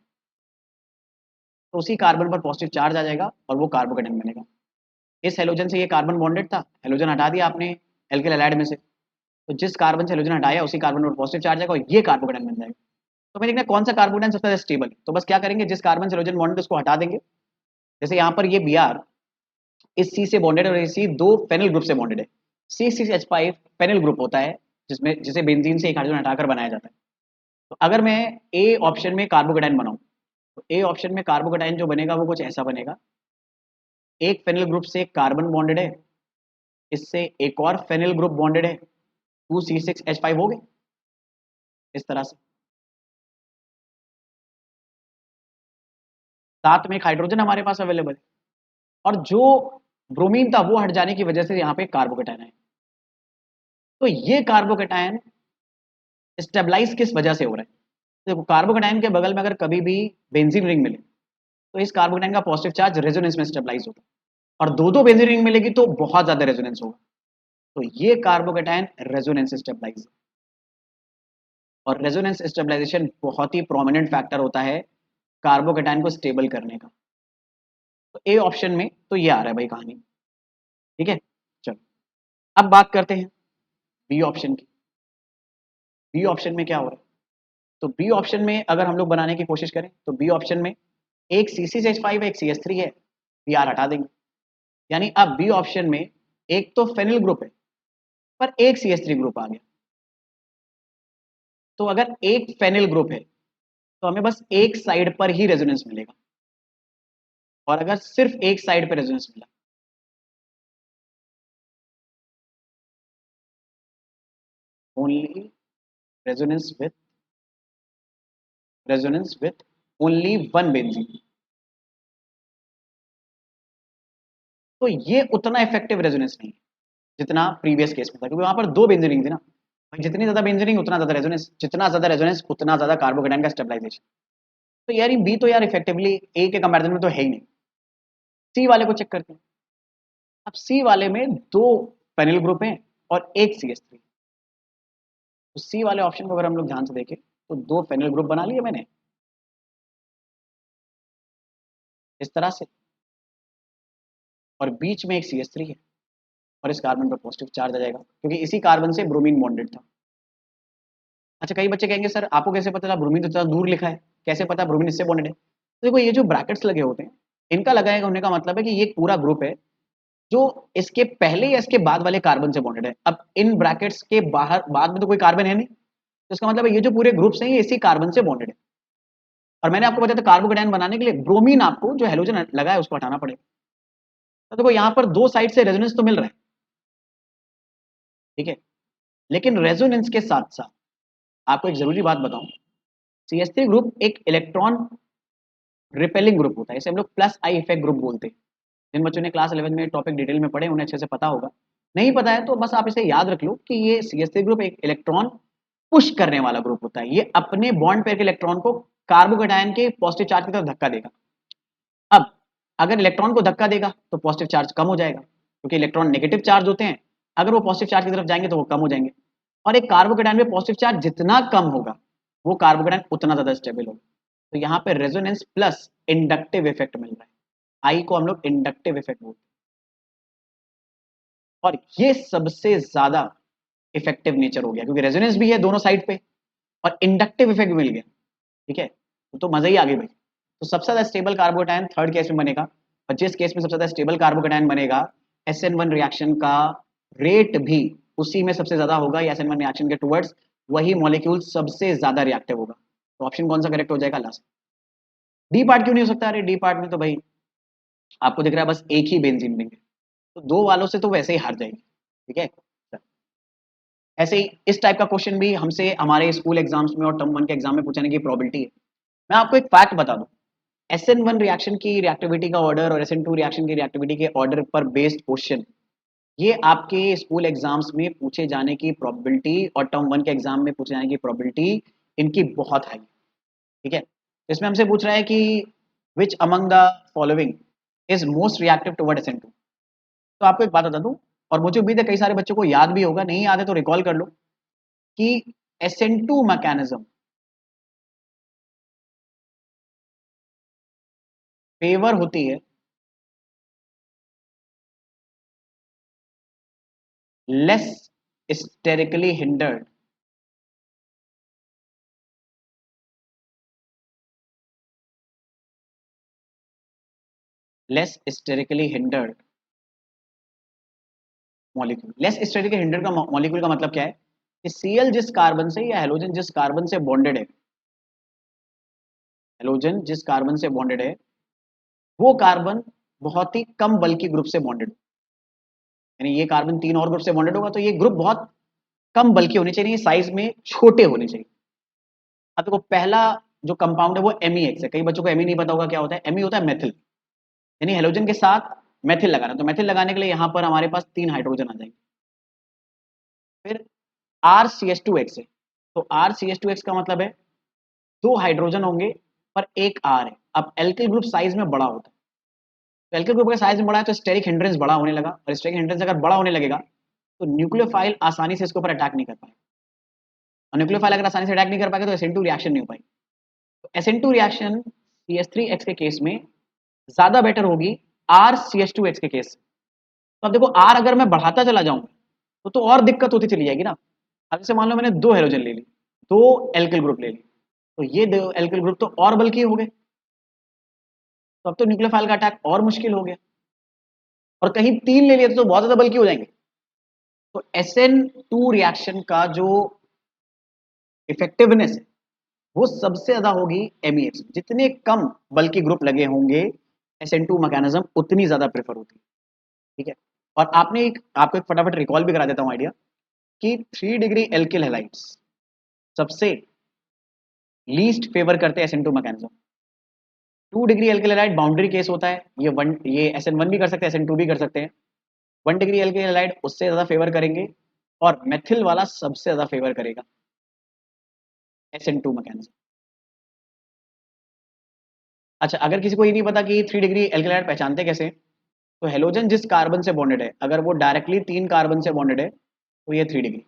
तो उसी कार्बन पर पॉजिटिव चार्ज आ जाएगा और वो कार्बोकेटाइन बनेगा। इस हेलोजन से ये कार्बन बॉन्डेड था, हेलोजन हटा दिया आपने एल्किल हैलाइड में से, तो जिस कार्बन से हेलोजन हटाया उसी कार्बन पर पॉजिटिव चार्ज आएगा और ये कार्बोकेटाइन बन जाएगा। तो मैं देखना कौन सा कार्बोकेटाइन सबसे ज्यादा स्टेबल है। तो बस क्या करेंगे, जिस कार्बन से हेलोजन बॉन्डेड उसको हटा देंगे। जैसे यहाँ पर ये Br इस C से बॉन्डेड है और ये C दो फेनिल ग्रुप से बॉन्डेड है। C6H5 फेनिल ग्रुप होता है जिसमें जिसे बेंजीन से एक हाइड्रोजन हटाकर बनाया जाता है। तो अगर मैं ए ऑप्शन में कार्बोकेटाइन बनाऊं तो ए ऑप्शन में कार्बोकेटाइन जो बनेगा वो कुछ ऐसा बनेगा, एक फेनिल ग्रुप से कार्बन बॉन्डेड है, इससे एक और फेनिल ग्रुप बॉन्डेड है, 2C6H5 हो गए इस तरह से, साथ में एक हाइड्रोजन हमारे पास अवेलेबल है और जो ब्रोमीन था वो हट जाने की वजह से यहाँ पे कार्बोकेटाइन है। तो ये कार्बोकेटाइन स्टेबलाइज किस वजह से हो रहा है? देखो, कार्बोकेटाइन के बगल में अगर कभी भी बेंजीन रिंग मिले तो इस कार्बोकेटाइन का पॉजिटिव चार्ज रेजोनेंस में स्टेबलाइज होता है और दो दो बेंजीन रिंग मिलेगी तो बहुत ज्यादा रेजोनेंस होगा। तो ये कार्बोकेटाइन रेजोनेंस स्टेबलाइज, और रेजोनेंस स्टेबलाइजेशन बहुत ही प्रोमिनेंट फैक्टर होता है कार्बोकेटाइन को स्टेबल करने का। तो ए ऑप्शन में तो ये आ रहा है भाई कहानी। ठीक है, चलो अब बात करते हैं बी ऑप्शन की। बी ऑप्शन में क्या हो रहा है? तो बी ऑप्शन में अगर हम लोग बनाने की कोशिश करें तो बी ऑप्शन में एक C6H5 है, एक CH3 है, Br हटा देंगे। यानी अब बी ऑप्शन में एक तो फेनिल ग्रुप है पर एक CH3 ग्रुप आ गया। तो अगर एक फेनिल ग्रुप है तो हमें बस एक साइड पर ही रेजोनेंस मिलेगा, और अगर सिर्फ एक साइड पर रेजोनेंस मिला only resonance with only one benzene, तो ये उतना इफेक्टिव रेजोनेंस नहीं है जितना प्रीवियस केस में था, क्योंकि वहां पर दो बेंजीन रिंग थी ना भाई, जितनी ज्यादा बेंजीन रिंग उतना ज्यादा रेजोनेंस, जितना ज्यादा रेजोनेंस उतना ज्यादा कार्बोकेटाइन का स्टेबलाइजेशन। तो यार ये बी तो यार इफेक्टिवली ए के कंपैरिजन में तो है ही नहीं। सी वाले को चेक करते हैं। अब सी वाले में दो पेनिल ग्रुप हैं और एक CH3। तो सी वाले ऑप्शन को अगर हम लोग ध्यान से देखें तो दो फेनिल ग्रुप बना लिए मैंने इस तरह से, और बीच में एक CH3 है और इस कार्बन पर पॉजिटिव चार्ज आ जाएगा क्योंकि इसी कार्बन से ब्रोमीन बॉन्डेड था। अच्छा, कई बच्चे कहेंगे सर आपको कैसे पता था, ब्रोमीन तो इतना दूर लिखा है, कैसे पता ब्रोमीन इससे बॉन्डेड है? तो देखो ये जो ब्रैकेट्स लगे होते हैं इनका लगाए होने का मतलब है कि ये एक पूरा ग्रुप है जो इसके पहले या इसके बाद वाले कार्बन से बॉन्डेड है। अब इन ब्रैकेट्स के बाहर बाद में तो कोई कार्बन है नहीं, तो इसका मतलब है ये जो पूरे ग्रुप्स हैं ये इसी कार्बन से बॉन्डेड है। और मैंने आपको बताया था कार्बोकेटायन बनाने के लिए ब्रोमीन आपको जो हेलोजन लगा है उसको हटाना पड़ेगा। तो देखो यहाँ पर दो साइड से रेजोनेंस तो मिल रहा है, ठीक है, लेकिन रेजोनेंस के साथ साथ आपको एक जरूरी बात बताऊं, CH3 ग्रुप एक इलेक्ट्रॉन रिपेलिंग ग्रुप होता है, इसे हम लोग प्लस आई इफेक्ट ग्रुप बोलते हैं। जिन बच्चों ने क्लास 11 में टॉपिक डिटेल में पढ़े उन्हें अच्छे से पता होगा, नहीं पता है तो बस आप इसे याद रख लो कि ये CH3 ग्रुप एक इलेक्ट्रॉन पुश करने वाला ग्रुप होता है। ये अपने बॉन्ड पेयर के इलेक्ट्रॉन को कार्बोकेटायन के पॉजिटिव चार्ज की तरफ धक्का देगा। अब अगर इलेक्ट्रॉन को धक्का देगा तो पॉजिटिव चार्ज कम हो जाएगा क्योंकि इलेक्ट्रॉन नेगेटिव चार्ज होते हैं, अगर वो पॉजिटिव चार्ज की तरफ जाएंगे तो वो कम हो जाएंगे। और एक कार्बोकेटायन में पॉजिटिव चार्ज जितना कम होगा वो कार्बोकेटायन उतना ज्यादा स्टेबल होगा। तो यहाँ पे रेजोनेंस प्लस इंडक्टिव इफेक्ट मिल रहा है, आई को हम लोग इंडक्टिव इफेक्ट बोलते हैं, और ये सबसे ज्यादा इफेक्टिव नेचर हो गया क्योंकि रेजोनेंस भी है दोनों साइड पे और इंडक्टिव इफेक्ट भी मिल गया, ठीक है। तो मजा ही आ गई भाई। तो सबसे ज्यादा स्टेबल कार्बोकेटायन थर्ड केस में बनेगा, और जिस केस में सबसे ज्यादा स्टेबल कार्बोकेटायन बनेगा SN1 रिएक्शन का रेट भी उसी में सबसे ज्यादा होगा, या SN1 रिएक्शन के टुवर्ड्स वही मॉलिक्यूल सबसे ज्यादा रिएक्टिव होगा। तो ऑप्शन कौन सा करेक्ट हो जाएगा लास्ट? डी पार्ट क्यों नहीं हो सकता? अरे डी पार्ट में तो भाई आपको दिख रहा है बस एक ही बेंजीन लेंगे, तो दो वालों से तो वैसे ही हार जाएगी, ठीक है। ऐसे ही इस टाइप का क्वेश्चन भी हमसे हमारे स्कूल एग्जाम्स में और टर्म 1 के एग्जाम में पूछने की प्रोबेबिलिटी है। मैं आपको एक फैक्ट बता दूं, SN1 रिएक्शन की रिएक्टिविटी का ऑर्डर और SN2 रिएक्शन की रिएक्टिविटी के ऑर्डर पर बेस्ड क्वेश्चन ये आपके स्कूल एग्जाम्स में पूछे जाने की प्रोबेबिलिटी और टर्म 1 के एग्जाम में पूछे जाने की प्रोबेबिलिटी इनकी बहुत हाई, ठीक है। इसमें हमसे पूछ रहा है कि which among the following is most reactive toward SN2। तो आपको एक बात बता दूं, और मुझे उम्मीद है कई सारे बच्चों को याद भी होगा, नहीं याद है तो रिकॉल कर लो कि SN2 मैकेनिज्म फेवर होती है less sterically hindered less sterically hindered molecule. Less sterically hindered का मॉलिक्यूल का मतलब क्या है कि Cl जिस कार्बन से या हेलोजन जिस कार्बन से बॉन्डेड है, हेलोजन जिस कार्बन से बॉन्डेड है वो कार्बन बहुत ही कम बल की ग्रुप से बॉन्डेड, यानी ये कार्बन तीन और ग्रुप से बॉन्डेड होगा तो ये ग्रुप बहुत कम बल की होनी चाहिए, साइज में छोटे होने चाहिए। अब देखो पहला जो कंपाउंड है वो MEX है, कई बच्चों को ME नहीं पता होगा क्या होता है। ME होता है मेथिल, यानी हेलोजन के साथ मेथिल लगाना, तो मेथिल लगाने के लिए यहाँ पर हमारे पास 3 हाइड्रोजन आ जाएंगे। फिर RCH2X है, तो RCH2X का मतलब है 2 हाइड्रोजन होंगे पर एक R है। अब एल्किल ग्रुप साइज में बड़ा होता है, तो एल्किल ग्रुप का साइज में बड़ा है तो स्टेरिक हिंड्रेंस बड़ा होने लगा, और स्टेरिक हिंड्रेंस अगर बड़ा होने लगेगा तो न्यूक्लियोफाइल आसानी से इसके ऊपर अटैक नहीं कर पाएगा, और न्यूक्लियोफाइल अगर आसानी से अटैक नहीं कर पाएगा तो SN2 रिएक्शन नहीं हो पाएगी। तो SN2 रिएक्शन CH3X के केस में ज्यादा बेटर होगी RCH2X के केस। तो अब देखो R अगर मैं बढ़ाता चला जाऊं तो और दिक्कत होती चली जाएगी ना। अब जैसे मान लो मैंने 2 हेलोजन ले ली, 2 एल्किल ग्रुप ले ली, तो ये 2 एल्किल ग्रुप तो और बल्कि हो गए, तो अब तो न्यूक्लियोफाइल का अटैक और मुश्किल हो गया, और कहीं 3 ले लिए तो बहुत ज्यादा बल्कि हो जाएंगे। तो SN2 रिएक्शन का जो इफेक्टिवनेस है वो सबसे ज्यादा होगी MEX। जितने कम बल्कि ग्रुप लगे होंगे SN2 मैकेनिज्म उतनी ज्यादा प्रेफर होती है, ठीक है। और आपको एक फटाफट रिकॉल भी करा देता हूं आइडिया कि 3 डिग्री एल्किल हैलाइड्स सबसे लीस्ट फेवर करते हैं SN2 mechanism. 2 degree alkyl halide boundary case होता है, ये SN1 भी कर सकते हैं SN2 भी कर सकते हैं। 1 डिग्री एल्किल हैलाइड उससे ज्यादा फेवर करेंगे, और मेथिल वाला सबसे ज्यादा फेवर करेगा SN2 मैकेनिज्म। अच्छा, अगर किसी को ये नहीं पता कि 3 डिग्री एल्किल हैलाइड पहचानते कैसे, तो हेलोजन जिस कार्बन से बॉन्डेड है अगर वो डायरेक्टली 3 कार्बन से बॉन्डेड है तो ये 3 डिग्री।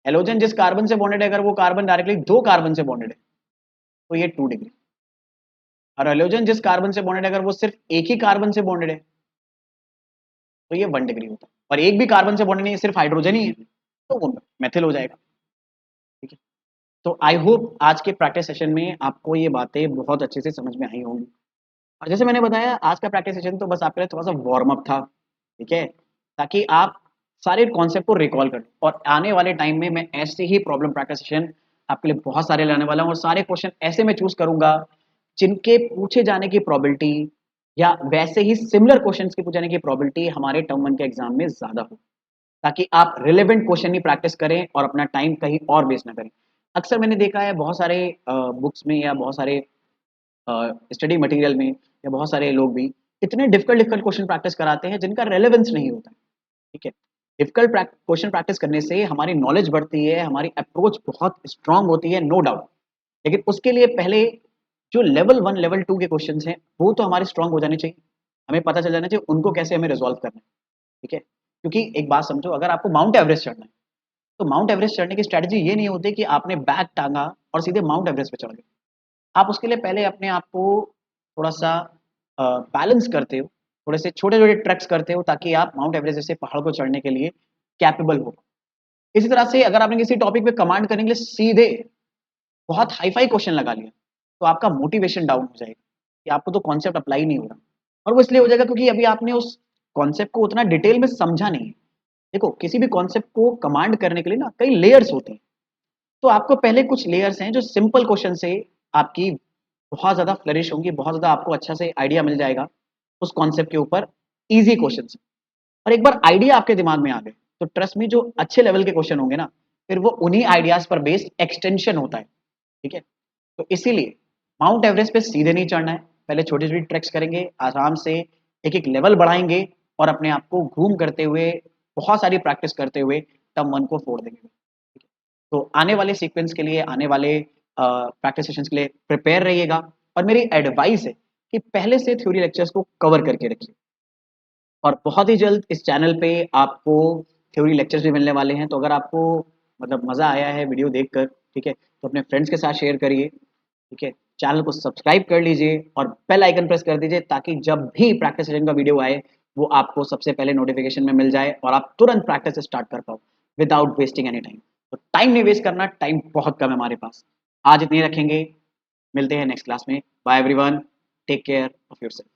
हेलोजन जिस कार्बन से बॉन्डेड है अगर वो कार्बन डायरेक्टली 2 कार्बन से बॉन्डेड है तो ये 2 डिग्री। और हेलोजन जिस कार्बन से बॉन्डेड है अगर वो सिर्फ एक ही कार्बन से बॉन्डेड है तो ये 1 डिग्री होता है, और एक भी कार्बन से बॉन्ड नहीं है, सिर्फ हाइड्रोजन ही है, तो वो मेथिल हो जाएगा। ठीक है, तो आई होप आज के प्रैक्टिस सेशन में आपको ये बातें बहुत अच्छे से समझ में आई होंगी। और जैसे मैंने बताया, आज का प्रैक्टिस सेशन तो बस आपके लिए थोड़ा सा वार्म अप था, ठीक है, ताकि आप सारे कॉन्सेप्ट को रिकॉल करें, और आने वाले टाइम में मैं ऐसे ही प्रॉब्लम प्रैक्टिस सेशन आपके लिए बहुत सारे लाने वाला हूँ, और सारे क्वेश्चन ऐसे मैं चूज करूंगा जिनके पूछे जाने की प्रोबेबिलिटी या वैसे ही सिमिलर क्वेश्चंस के पूछे जाने की प्रोबेबिलिटी हमारे टर्म 1 के एग्जाम में ज्यादा हो, ताकि आप रिलेवेंट क्वेश्चन ही प्रैक्टिस करें और अपना टाइम कहीं और वेस्ट ना करें। अक्सर मैंने देखा है बहुत सारे बुक्स में या बहुत सारे स्टडी मटेरियल में या बहुत सारे लोग भी इतने डिफिकल्ट डिफिकल्ट क्वेश्चन प्रैक्टिस कराते हैं जिनका रेलेवेंस नहीं होता है। ठीक है, डिफिकल्ट क्वेश्चन प्रैक्टिस करने से हमारी नॉलेज बढ़ती है, हमारी अप्रोच बहुत स्ट्रांग होती है, नो डाउट, लेकिन उसके लिए पहले जो लेवल 1 लेवल 2 के क्वेश्चन हैं वो तो हमारे स्ट्रांग हो जाने चाहिए, हमें पता चल जाना चाहिए उनको कैसे हमें रिजॉल्व करना है। ठीक है, क्योंकि एक बात समझो, अगर आपको माउंट एवरेस्ट चढ़ना है तो माउंट एवरेस्ट चढ़ने की स्ट्रेटजी ये नहीं होती कि आपने बैग टांगा और सीधे माउंट एवरेस्ट पे चढ़ गए। आप उसके लिए पहले अपने आप को थोड़ा-सा बैलेंस करते हो, थोड़े से छोटे-छोटे ट्रेक्स करते हो ताकि आप माउंट एवरेस्ट जैसे पहाड़ को चढ़ने के लिए कैपेबल हो। इसी तरह से अगर आपने किसी टॉपिक पे कमांड करने के लिए सीधे बहुत हाई-फाई क्वेश्चन लगा लिया, तो आपका मोटिवेशन डाउन हो जाएगा कि आपको तो कॉन्सेप्ट अप्लाई नहीं हो रहा। और वो इसलिए हो जाएगा क्योंकि अभी आपने उस कॉन्सेप्ट को उतना डिटेल में समझा नहीं है। देखो, किसी भी कॉन्सेप्ट को कमांड करने के लिए ना कई लेयर्स होते हैं। तो आपको पहले कुछ लेयर्स हैं जो सिंपल क्वेश्चन से आपकी बहुत ज़्यादा फ्लरिश होंगी, बहुत ज़्यादा आपको अच्छा से आइडिया मिल जाएगा उस कॉन्सेप्ट के ऊपर ईज़ी क्वेश्चन से। और एक बार आइडिया आपके दिमाग में आ गए, तो ट्रस्ट मी जो अच्छे लेवल के क्वेश्चन होंगे ना, फिर वो उन्हीं आइडियाज़ पर बेस्ड एक्सटेंशन होता है। ठीक है? तो इसीलिए माउंट एवरेस्ट पे सीधे नहीं चढ़ना है, पहले छोटी-छोटी ट्रेक्स करेंगे, आराम से एक-एक लेवल बढ़ाएँगे और अपने आप को घूम करते हुए, बहुत सारी प्रैक्टिस करते हुए टर्म 1 को फोड़ देंगे। ठीक है? तो आने वाले सीक्वेंस के लिए, आने वाले प्रैक्टिस सेशंस के लिए प्रिपेयर रहिएगा, और मेरी एडवाइस है कि पहले से थ्योरी लेक्चर्स को कवर करके रखिए। और बहुत ही जल्द इस चैनल पे आपको थ्योरी लेक्चर्स भी मिलने वाले हैं, तो अगर आपको मतलब मज़ा आया है वीडियो देखकर, ठीक है, तो अपने फ्रेंड्स के साथ शेयर करिए। ठीक है, चैनल को सब्सक्राइब कर लीजिए और बेल आइकन प्रेस कर दीजिए ताकि जब भी प्रैक्टिस सेशन का वीडियो आए वो आपको सबसे पहले नोटिफिकेशन में मिल जाए और आप तुरंत प्रैक्टिस स्टार्ट कर पाओ विदाउट वेस्टिंग एनी टाइम। तो टाइम नहीं वेस्ट करना, टाइम बहुत कम है हमारे पास। आज इतने रखेंगे, मिलते हैं नेक्स्ट क्लास में। Bye everyone, take care of yourself.